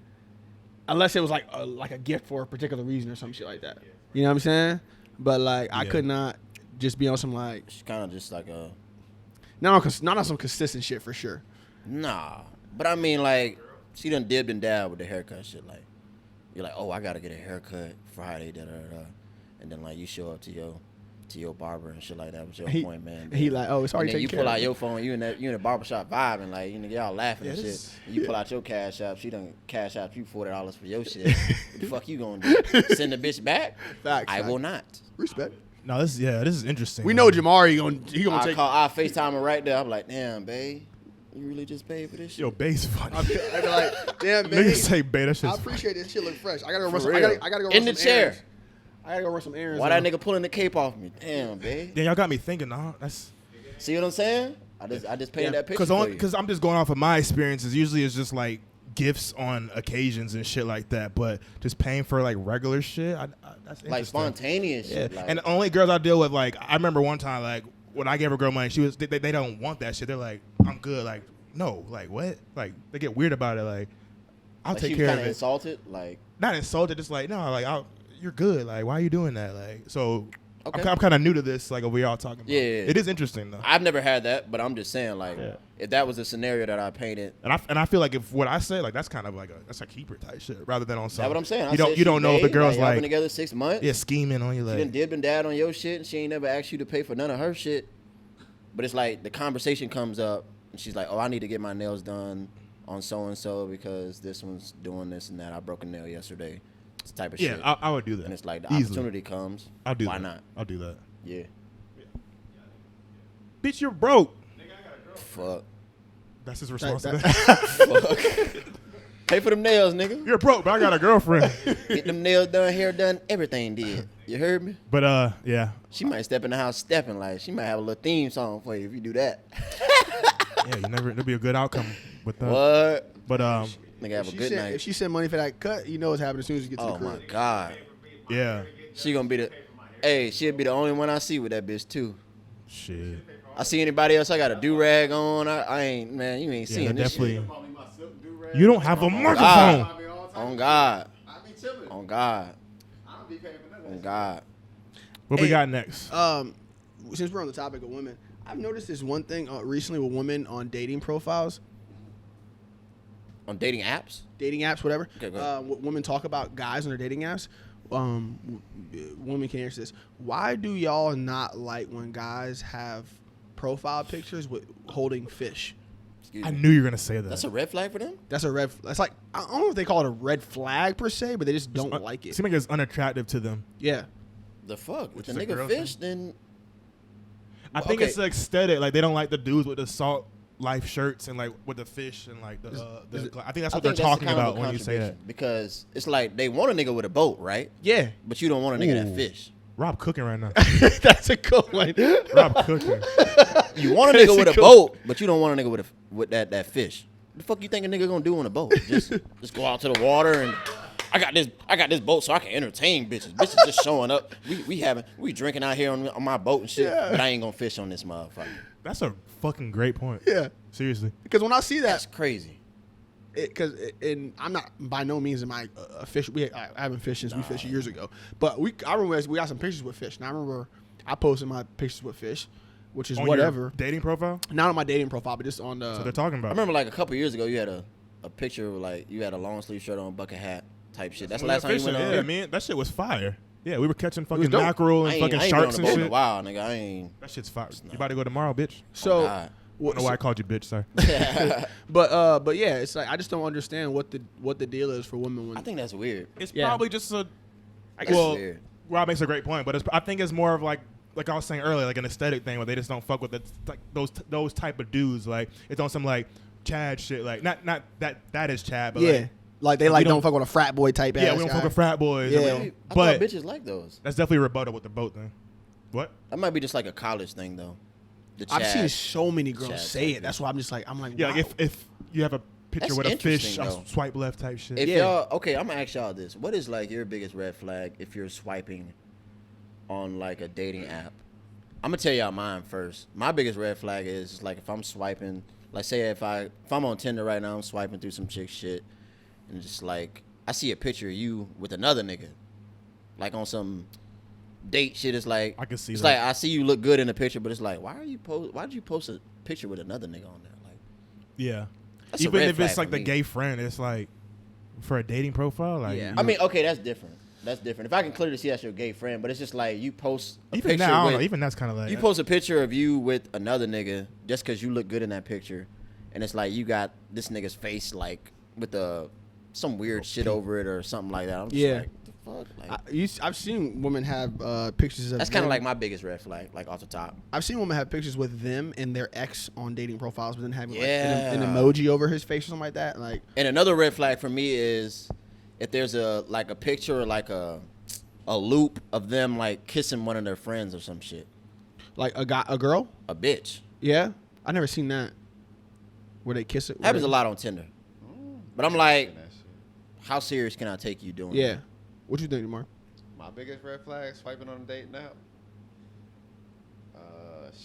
unless it was like a gift for a particular reason or some shit like that. You know what I'm saying? But like, I Yeah. could not just be on some like She's kind of just like a not on some consistent shit for sure. nah. But I mean, like, she done dibbed and dabbed with the haircut shit. Like, you're like, oh, I gotta get a haircut Friday, da da da, and then like you show up to your barber and shit like that with your appointment. He like, oh, it's already And then you taken pull care out of. your phone, you in the barbershop vibing, like, you know, y'all laughing and Yeah, shit. this- And you pull out your cash app, she done cash out you $40 for your shit. What the fuck you gonna do? Send the bitch back? Facts, I facts. will not. Respect. No, this is interesting. We know Jamari he gonna I take. FaceTime her right there. I'm like, damn, babe, you really just paid for this shit? Yo, base funny. I'd be like, damn, Niggas babe. say beta I shit's appreciate this shit look fresh. I gotta go For run some. real. I gotta go In run the some chair. errands. I gotta go run some errands. Why that nigga pulling the cape off me? Damn, babe. Yeah, y'all got me thinking. Nah, that's See what I'm saying? I just painted that picture for you. because I'm just going off of my experiences. Usually it's just like gifts on occasions and shit like that. But just paying for like regular shit, that's Like interesting. spontaneous Yeah, shit. Like, and the only girls I deal with, like, I remember one time, like, when I gave a girl money, they don't want that shit. They're like, I'm good. Like, no, like, what? Like, they get weird about it. Like, I'll like take she care was of kinda it. insulted. Like, Not insulted, just like, no, like, you're good. Like, why are you doing that? Like, so Okay. I'm kind of new to this. Like, what we all talking about. Yeah. It is interesting though. I've never had that, but I'm just saying, like, Yeah. if that was the scenario that I painted, And I feel like if what I say, like, that's kind of like that's a keeper type shit, rather than on that's something. what I'm saying. I You said don't she know if the paid, girl's y'all been like together 6 months. yeah scheming on you She done like dibbed and dabbed on your shit, and she ain't never asked you to pay for none of her shit. But it's like the conversation comes up, and she's like, "Oh, I need to get my nails done on so and so because this one's doing this and that. I broke a nail yesterday." This type of shit. Yeah, I would do that. And it's like the Easily. opportunity comes. I'll do Why that. not? I'll do that. Yeah. Bitch, you're broke. Fuck. That's his response to that- that. Pay for them nails, nigga. You're broke, but I got a girlfriend. Get them nails done, hair done, everything did. You heard me? But yeah. She might step in the house stepping like she might have a little theme song for you if you do that. Yeah, there'll be a good outcome with that. What? But Nigga have a good If night. she sent money for that cut, you know what's happening as soon as you get to Oh the my crib. God. yeah. She gonna be the hey, she'll be the only one I see with that bitch too. Shit. I see anybody else, I got a do-rag on. I ain't, man, you ain't Yeah, seeing this definitely. shit. You don't have a microphone. On God. I be chilling. On God. I don't be paying for none of On that. God. What we got next? Since we're on the topic of women, I've noticed this one thing recently with women on dating profiles, On dating apps? dating apps, whatever. Okay, go ahead. Women talk about guys on their dating apps. Women can answer this. Why do y'all not like when guys have profile pictures with holding fish? Excuse I me. knew you were gonna say that. That's a red flag for them? That's a red. That's like, I don't know if they call it a red flag per se, but they just don't like it. Seems like it's unattractive to them. Yeah. The fuck? If Which the is a nigga girl fish, then I think okay. it's the aesthetic. Like they don't like the dudes with the salt life shirts and like with the fish and like the. I think that's what they're talking kind of about a when you say that. contradiction, because it's like they want a nigga with a boat, right? Yeah. But you don't want a nigga that Ooh. fish. Rob cooking right now. That's a good one. Rob cooking. You want a nigga with a boat, but you don't want a nigga with that fish. What the fuck you think a nigga gonna do on a boat? Just go out to the water and I got this boat so I can entertain bitches. Bitches just showing up. We drinking out here on my boat and shit. Yeah. But I ain't gonna fish on this motherfucker. That's a fucking great point. Yeah. Seriously. Because when I see That's that, crazy. and I'm not by no means am I a fish. I haven't fished since we fished years ago. But I remember we got some pictures with fish, and I remember I posted my pictures with fish, which is On whatever. your dating profile. Not on my dating profile, but just on the. So they're talking I about. remember like a couple years ago you had a picture of like you had a long sleeve shirt on, bucket hat type shit. That's the last time you went on. Yeah, man, that shit was fire. Yeah, we were catching fucking dope. mackerel I and ain't fucking been sharks on and a boat in a shit. while, nigga. I ain't. That shit's fire. You about to go tomorrow, bitch? so, God. I don't know why I called you bitch. Sorry. but yeah, it's like I just don't understand what the deal is for women when I think that's weird. It's Yeah. probably just a. I guess Well, it's weird. Rob makes a great point, but I think it's more of like I was saying earlier, like an aesthetic thing where they just don't fuck with it. Like those type of dudes. Like it's on some like Chad shit. Like not that is Chad, but yeah, like they we like don't- don't fuck with a frat boy type. yeah, ass we don't guy. fuck with frat boys. Yeah. and we I don't- thought but bitches like those. that's definitely a rebuttal with the boat thing. What? That might be just like a college thing though. The I've seen Chad. so many girls Chad say type it. That's why I'm just like Yeah, wow. like if you have a picture That's with a fish, interesting, I'll though. swipe left type shit. If Yeah. y'all okay, I'm gonna ask y'all this: what is like your biggest red flag if you're swiping on like a dating app? I'm gonna tell y'all mine first. My biggest red flag is like if I'm swiping, like say if I'm on Tinder right now, I'm swiping through some chick shit, and just like I see a picture of you with another nigga, like on some date shit. It's like I can see it's that. like I see you look good in the picture, but it's like why did you post a picture with another nigga on there? Like Yeah. that's a Even red if it's flag like for the me. gay friend, it's like for a dating profile. Like Yeah. I mean, okay, that's different. That's different. If I can clearly see that's your gay friend, but it's just like you post a even picture now, I don't with know, even that's kind of like you post a picture of you with another nigga just because you look good in that picture, and it's like you got this nigga's face like with some weird shit over it or something like that. I'm just Yeah. like, what the fuck? Like, I've seen women have pictures of that's kind them. of like my biggest red flag, like off the top. I've seen women have pictures with them and their ex on dating profiles, but then having like Yeah. an emoji over his face or something like that. Like And another red flag for me is if there's a picture or like a loop of them like kissing one of their friends or some shit. a girl. A bitch. Yeah, I never seen that. Where they kiss it. Happens a lot on Tinder. But I'm like, That shit. how serious can I take you doing Yeah. that? What you think, Demar? My biggest red flag, swiping on a date now.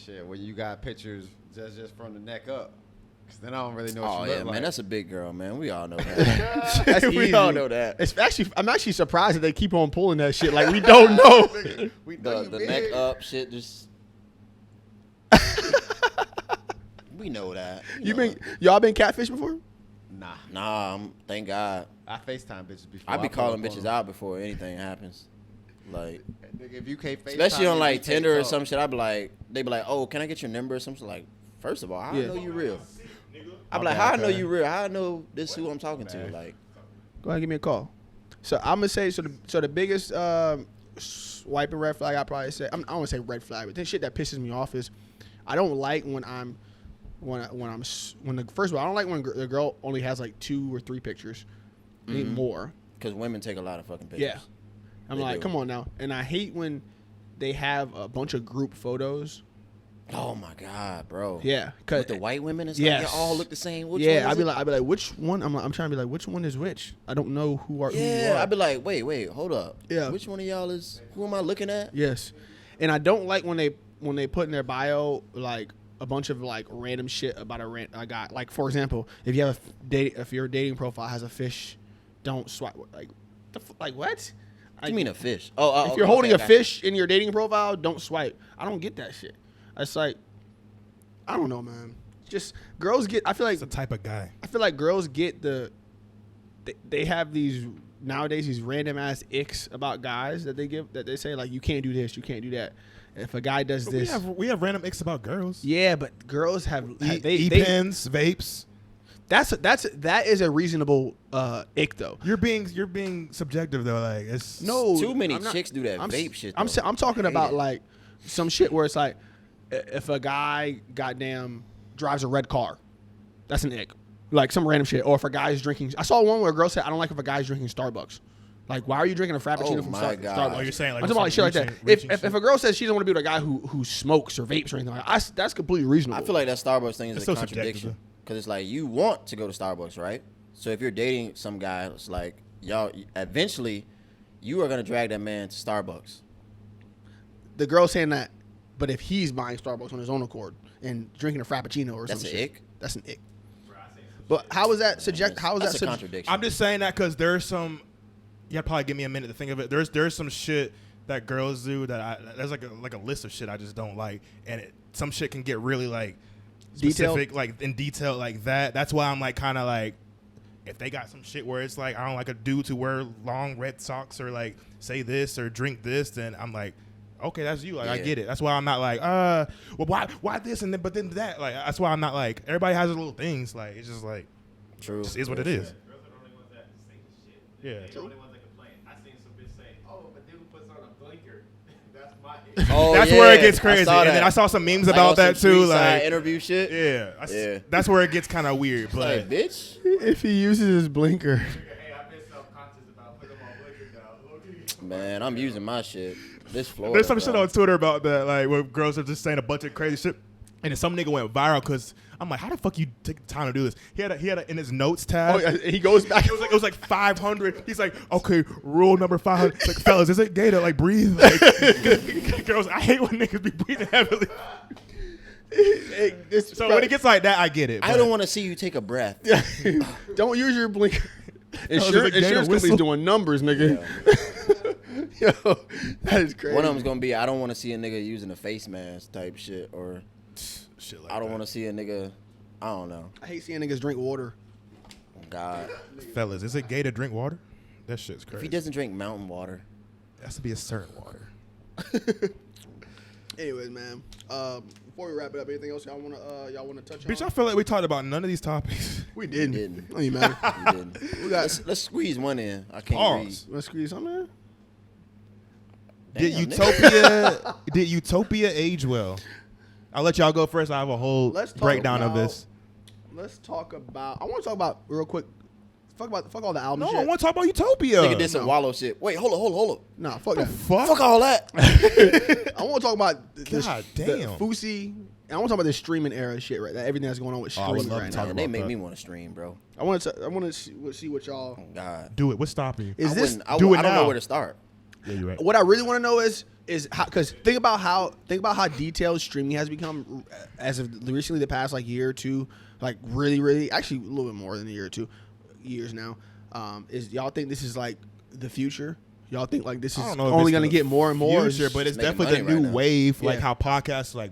Shit, when you got pictures just from the neck up. Cause then I don't really know what Oh, you yeah, look man, like. that's a big girl, man. We all know that. That's we easy. all know that. It's actually, I'm actually surprised that they keep on pulling that shit. Like we don't know. We know The you neck big. up shit just... we know that. Y'all been catfish before? Nah, Nah, thank God. I FaceTime bitches before. I be pull calling up on bitches them. out before anything happens. Like, Nigga, if you can't FaceTime especially on me, like we can't Tinder or talk. some shit, I'd be like, they be like, oh, can I get your number or something? Like, first of all, how I Yeah. know you real? I'd be My like, bad, how I know cuz. you real? How I know this who I'm talking to? Bad. Like, Go ahead, give me a call. So I'm gonna say so the biggest swiping red flag I probably say I don't want to say red flag, but the shit that pisses me off is I don't like when the first of all I don't like when the girl only has like 2 or 3 pictures, I need more. because women take a lot of fucking pictures. Yeah, I'm They like, do. come on now, and I hate when they have a bunch of group photos. Oh my god, bro. Yeah, cause With the white women, it's Yes. like they all look the same. Which yeah, one is I'd be like, which one? I'm trying to be like, which one is which? I don't know who you yeah, are. I'd be like, wait, hold up. Yeah. Which one of y'all is? Who am I looking at? Yes, and I don't like when they put in their bio like a bunch of like random shit about a guy. Like for example, if you have if your dating profile has a fish, don't swipe. Like what? What do you mean a fish? Oh, If okay, you're holding okay, a I got you. fish in your dating profile, don't swipe. I don't get that shit. It's like, I don't know, man. Just girls get. I feel like It's the type of guy. girls get they have these nowadays these random ass icks about guys that they say like you can't do this, you can't do that. If a guy does this, We have random icks about girls. yeah, but girls have they E-pens, vapes. that is a reasonable ick though. You're being subjective though. Like it's No, Too many I'm not- chicks do that I'm, vape shit. I'm though. I'm talking I hate about it. like some shit where it's like if a guy goddamn drives a red car, that's an ick. Like some random shit. Or if a guy's drinking, I saw one where a girl said, "I don't like if a guy's drinking Starbucks." Like, why are you drinking a frappuccino Oh from my God. Starbucks? Oh, you're saying like I'm talking about like shit like that. reaching If a girl says she doesn't want to be with a guy who smokes or vapes or anything like that, that's completely reasonable. I feel like that Starbucks thing is It's a so subjective, contradiction. though. Because it's like you want to go to Starbucks, right? So if you're dating some guy, it's like y'all eventually you are gonna drag that man to Starbucks. the girl saying that, but if he's buying Starbucks on his own accord and drinking a frappuccino or That's some an shit, ick? that's an ick. But how is that subject? How is That's that a contradiction. I'm just saying that because there's some. You probably give me a minute to think of it. There's some shit that girls do that there's like a list of shit I just don't like, and some shit can get really like Detailed? specific, like in detail like that. That's why I'm like kind of like if they got some shit where it's like I don't like a dude to wear long red socks or like say this or drink this, then I'm like. Okay, that's you. Like I Yeah. get it. That's why I'm not like, well, why this and then but then that. Like that's why I'm not like. Everybody has their little things. Like it's just like, True. just is what it is. Girls are the only ones that say shit. Yeah. They're the only ones that complain. I seen some bitch say, "Oh, if a dude puts on a blinker, that's my." Oh, That's yeah, where it gets I crazy. saw And then that. I saw some memes Like about on that some too. street side Like, interview shit. yeah, Yeah. that's where it gets kind of weird. Like, But bitch. if he uses his blinker? Hey, I've been self-conscious about putting my blinker down. Man, I'm using my shit. This Florida. there's some shit bro. on Twitter about that, like where girls are just saying a bunch of crazy shit. And then some nigga went viral because I'm like, how the fuck you take the time to do this? He had a in his notes tab. Oh, yeah, he goes back. It was like 500. He's like, okay, rule number 500. Like, fellas, is it gay to like breathe? Like, girls, I hate when niggas be breathing heavily. So when it gets like that, I get it. I don't want to see you take a breath. Don't use your blinker. there's a gator Insurance company's whistle. doing numbers, nigga. Yo, that is crazy. One of them's gonna be, I don't want to see a nigga using a face mask type shit, or shit like I don't that. want to see a nigga. I don't know. I hate seeing niggas drink water. God, Fellas, is it gay to drink water? That shit's if crazy. he doesn't drink mountain water, It has to be a certain water. Anyways, man. Before we wrap it up, anything else y'all wanna touch Bitch, I on? feel like we talked about none of these topics. We didn't. didn't. Don't even matter. you didn't. We got. Let's squeeze one in. I can't Pause. Let's squeeze something in. Did Damn, Utopia age well? I'll let y'all go first. I have a whole Let's talk breakdown of about- this. Let's talk about. I want to talk about real quick. Fuck all the album No, shit. I want to talk about Utopia. Nigga did some No. wallow shit. Wait, hold up. Nah, fuck that. Fuck all that. I want to talk about this. God The damn. Fousey. And I want to talk about this streaming era shit right now. Everything that's going on with Oh, I would streaming love right to now. talk Man, about they make that. me want to stream, bro. I want to see what y'all. Oh, God. Do it. What's stopping you? Is I this? wouldn't- I, do it I don't now. know where to start. Yeah, you're right. What I really want to know is how, because think about how detailed streaming has become as of recently the past like year or two, like really actually a little bit more than a year or 2 years now. Is y'all think this is like the future? Y'all think like this is I don't know if only it's going to the get more and more? future, but it's making definitely the money new right now. wave. Like Yeah. how podcasts like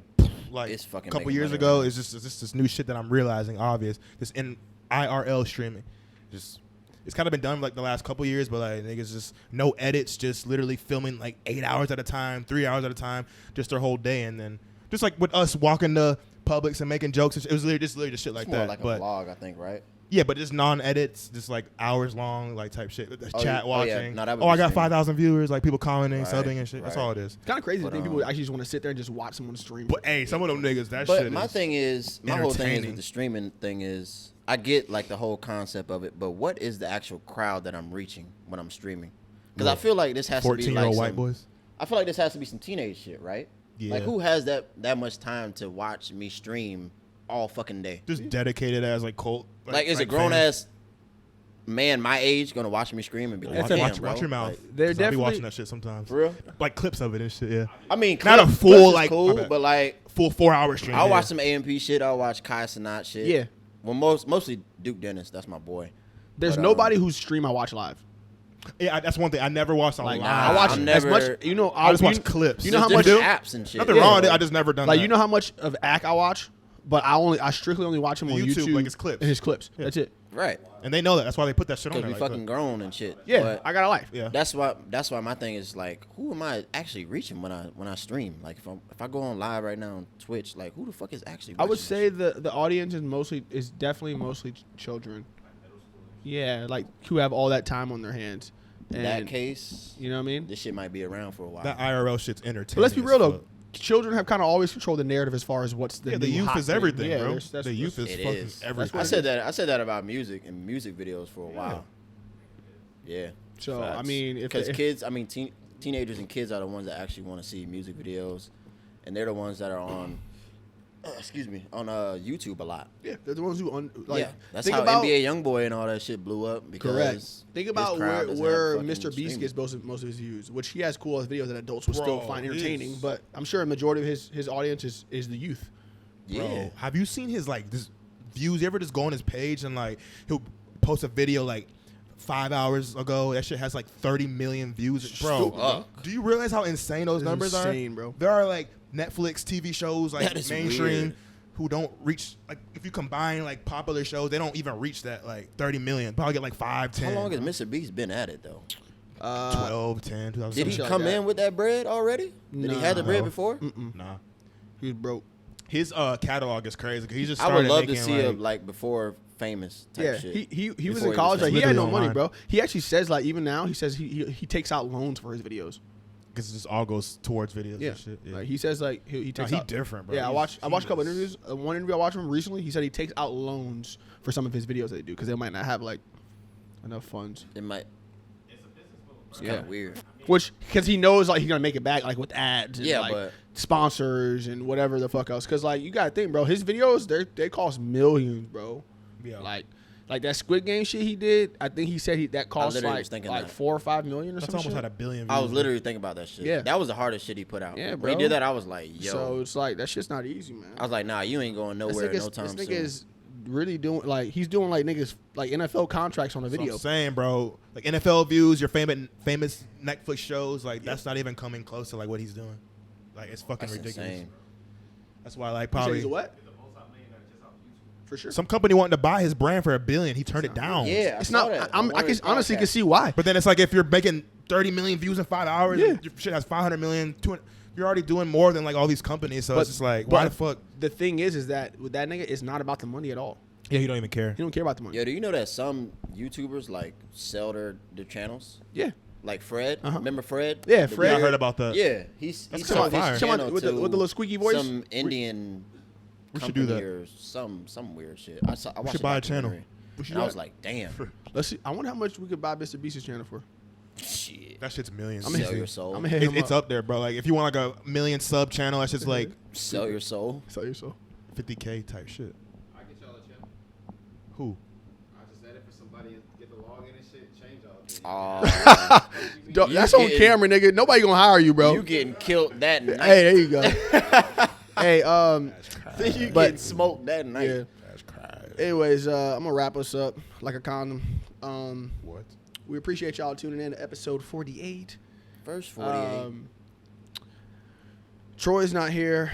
It's fucking a couple making years money ago. right It's just this new shit that I'm realizing. Obvious. This in IRL streaming. Just It's kind of been done like the last couple years, but like niggas just no edits, just literally filming like 8 hours at a time, 3 hours at a time, just their whole day, and then just like with us walking to Publix and making jokes, it was literally just shit like It's more that. like a but vlog, I think, right? yeah, but just non-edits, just like hours long, like type shit. Chat watching. No, that would I be got streaming. 5,000 viewers, like people commenting, Right, subbing and shit. That's right. all it is. It's kind of crazy to But, think people actually just want to sit there and just watch someone stream. But hey, some of them niggas, that But shit my is thing is, my whole thing is entertaining. with the streaming thing is, I get like the whole concept of it, but what is the actual crowd that I'm reaching when I'm streaming? Because I feel like this has to be 14-year-old like white some, boys. I feel like this has to be some teenage shit, right? Yeah. Like who has that much time to watch me stream all fucking day? Just dedicated as like cult. Like is a grown ass man my age gonna watch me scream and be like, It's damn, watch, bro. watch your mouth. Like, They're 'Cause I be definitely- watching that shit sometimes. for real? Like clips of it and shit. Yeah. I mean, Not a clips full, is like, my cool, bad. but like Full 4-hour stream. I'll yeah. watch some AMP shit. I'll watch Kai Cenat shit. Yeah. Well, mostly Duke Dennis. That's my boy. There's But, nobody whose stream I watch live. Yeah, that's one thing. I never watched on Like live. I watch I'm as much. never- You know, I just watch you- clips. You know how There's much? different apps and shit. Nothing Yeah. wrong with it. I just never done Like that. you know how much of ACK I watch, but I strictly only watch him on YouTube, YouTube. like his clips. His clips. Yeah. That's it. Right. And they know that. That's why they put that shit on Because there. we like fucking that. grown and shit. Yeah, But I got a life. Yeah. that's why my thing is like, who am I actually reaching when I stream? Like if I go on live right now on Twitch, like who the fuck is actually? I would watching say this the audience is definitely mostly children. Yeah, like who have all that time on their hands. shit? In And that case, you know what I mean? this shit might be around for a while. That IRL shit's entertaining. But let's be as real though. fuck. Children have kind of always controlled the narrative as far as what's the Yeah, the new youth hot is thing. everything, Yeah, bro. that's- The youth is It fucking is. everything. I said that about music and music videos for a while. Yeah. So I mean, if because kids, I mean, teenagers and kids are the ones that actually want to see music videos, and they're the ones that are on, on YouTube a lot. yeah, they're the ones who Yeah, that's think how about, NBA YoungBoy and all that shit blew up. Because Correct. Think his about crowd doesn't where have fucking Mr. Beast streaming. gets most of his views, which he has cool ass videos that adults will still Bro, find entertaining. his- But I'm sure a majority of his audience is the youth. Yeah. Bro, have you seen his like this views? You ever just go on his page and like he'll post a video like 5 hours ago? That shit has like 30 million views, bro. Fuck. Do you realize how insane those It's numbers insane, are? bro. There are like Netflix TV shows like That is mainstream weird. who don't reach like if you combine like popular shows, they don't even reach that like 30 million. Probably get like 5, 10. How long has Mr. Beast been at it though? 12, 10, 2000. Did he shit like come that. in with that bread already? Did he have the bread No. before? Nah. He was broke. His catalog is crazy. 'Cause he just I started would love to making, see him like before famous type Yeah, shit. he was Before in was college. Like, he famous. had no Literally money, online. bro. He actually says like even now he says he takes out loans for his videos. because it just all goes towards videos Yeah, and shit. Yeah. like he says like he takes he out. different, bro. Yeah, I He's- watched a couple he is- interviews. One interview I watched him recently. He said he takes out loans for some of his videos that they do because they might not have like enough funds. It might. It's a business move. It's Yeah. kind of weird. Which because he knows like he's gonna make it back like with ads. And, Yeah, like, but- sponsors and whatever the fuck else. Because like you gotta think, bro. His videos they cost millions, bro. Yeah. Like that Squid Game shit he did. I think he said that cost literally was like thinking that. 4 or 5 million or That's something. almost had a billion views. I was literally thinking about that shit. Yeah. That was the hardest shit he put out. Yeah, When he bro. did that, I was like, yo. So it's like that shit's not easy, man. I was like, nah, you ain't going This nowhere nigga's, no time this soon. nigga is really doing like he's doing like niggas like NFL contracts on a That's what video. I'm saying, bro. Like NFL views, your famous Netflix shows, like that's not even coming close to like what he's doing. Like it's fucking That's ridiculous. insane. That's why like You say he's probably a what? He's a multi-millionaire just off YouTube. For sure. some company wanted to buy his brand for $1 billion. He turned it down. Yeah, It's I saw not. that. I on one of can his honestly podcasts. can see why. But then it's like if you're making 30 million views in 5 hours, Yeah. and your shit has 500 million, 200, you're already doing more than like all these companies. So it's just like, why the fuck? The thing is that with that nigga, it's not about the money at all. Yeah, you don't even care. He don't care about the money. Yo, do you know that some YouTubers like sell their channels? Yeah. Like Fred. Uh-huh. Remember Fred? Yeah, The Fred. Yeah, I weird- heard about that. Yeah, he's That's sold kinda his fire. channel With the to little squeaky voice? Some Indian We should do company that. or some weird shit. I watched should a buy a channel. documentary, We should and I do was that. like, damn, Let's see. I wonder how much we could buy Mr. Beast's channel for. shit. That shit's millions. I'm Sell your soul. I'm gonna hit him It's up there, bro. Like if you want like a million sub channel, that's just like Sell your soul. Sell your soul. 50K type shit. I get y'all a channel. Who? I just said it for somebody to get the login and shit. Change all this. Oh, Dog, You that's on getting- camera, nigga. Nobody gonna hire you, bro. you getting killed that night. Hey, there you go. Hey, you but- getting smoked that night. yeah. That's crazy. Anyways, I'm gonna wrap us up like a condom. What? We appreciate y'all tuning in to episode 48. First 48. Troy's not here.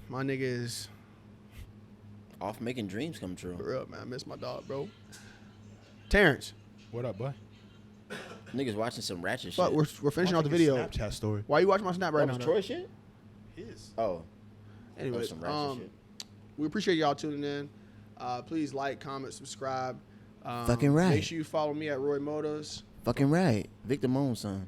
My nigga is Off making dreams come true. for real, man. I miss my dog, bro. Terrence, What up, boy? Niggas watching some ratchet But shit. we're finishing Watch off the like his video. Snapchat story. Why you watching my snap right That now? was though? Troy shit? His. Oh. Anyways, some ratchet shit. we appreciate y'all tuning in. Please like, comment, subscribe. Fucking right. Make sure you follow me at Roy Motos. Fucking right. Victor Moon, son.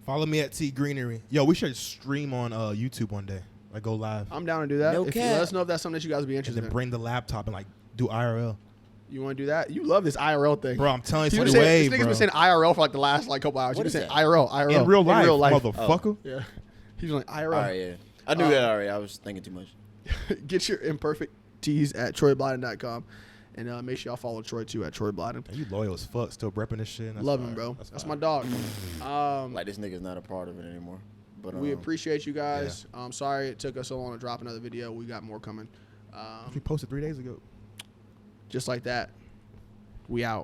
Follow me at T Greenery. Yo, we should stream on YouTube one day. Like go live. I'm down to do that. No If you cap. let us know if that's something that you guys would be And interested then in. bring the laptop and like do IRL. You want to do that? You love this IRL thing. Bro, I'm telling you, He's it's been the saying, wave, this nigga's bro. been saying IRL for like the last like couple hours. What He's been is saying that? IRL. In real life, Oh. motherfucker. Yeah. He's like IRL. All right, yeah. I knew that already. I was thinking too much. Get your imperfect tees at TroyBlyden.com. And make sure y'all follow Troy too at Troy Blyden. You loyal as fuck, still repping this shit. That's Love him, fire. bro. That's my fire. dog. Like, this nigga's not a part of it anymore. But We appreciate you guys. Sorry it took us so long to drop another video. We got more coming. We posted 3 days ago. Just like that. We out.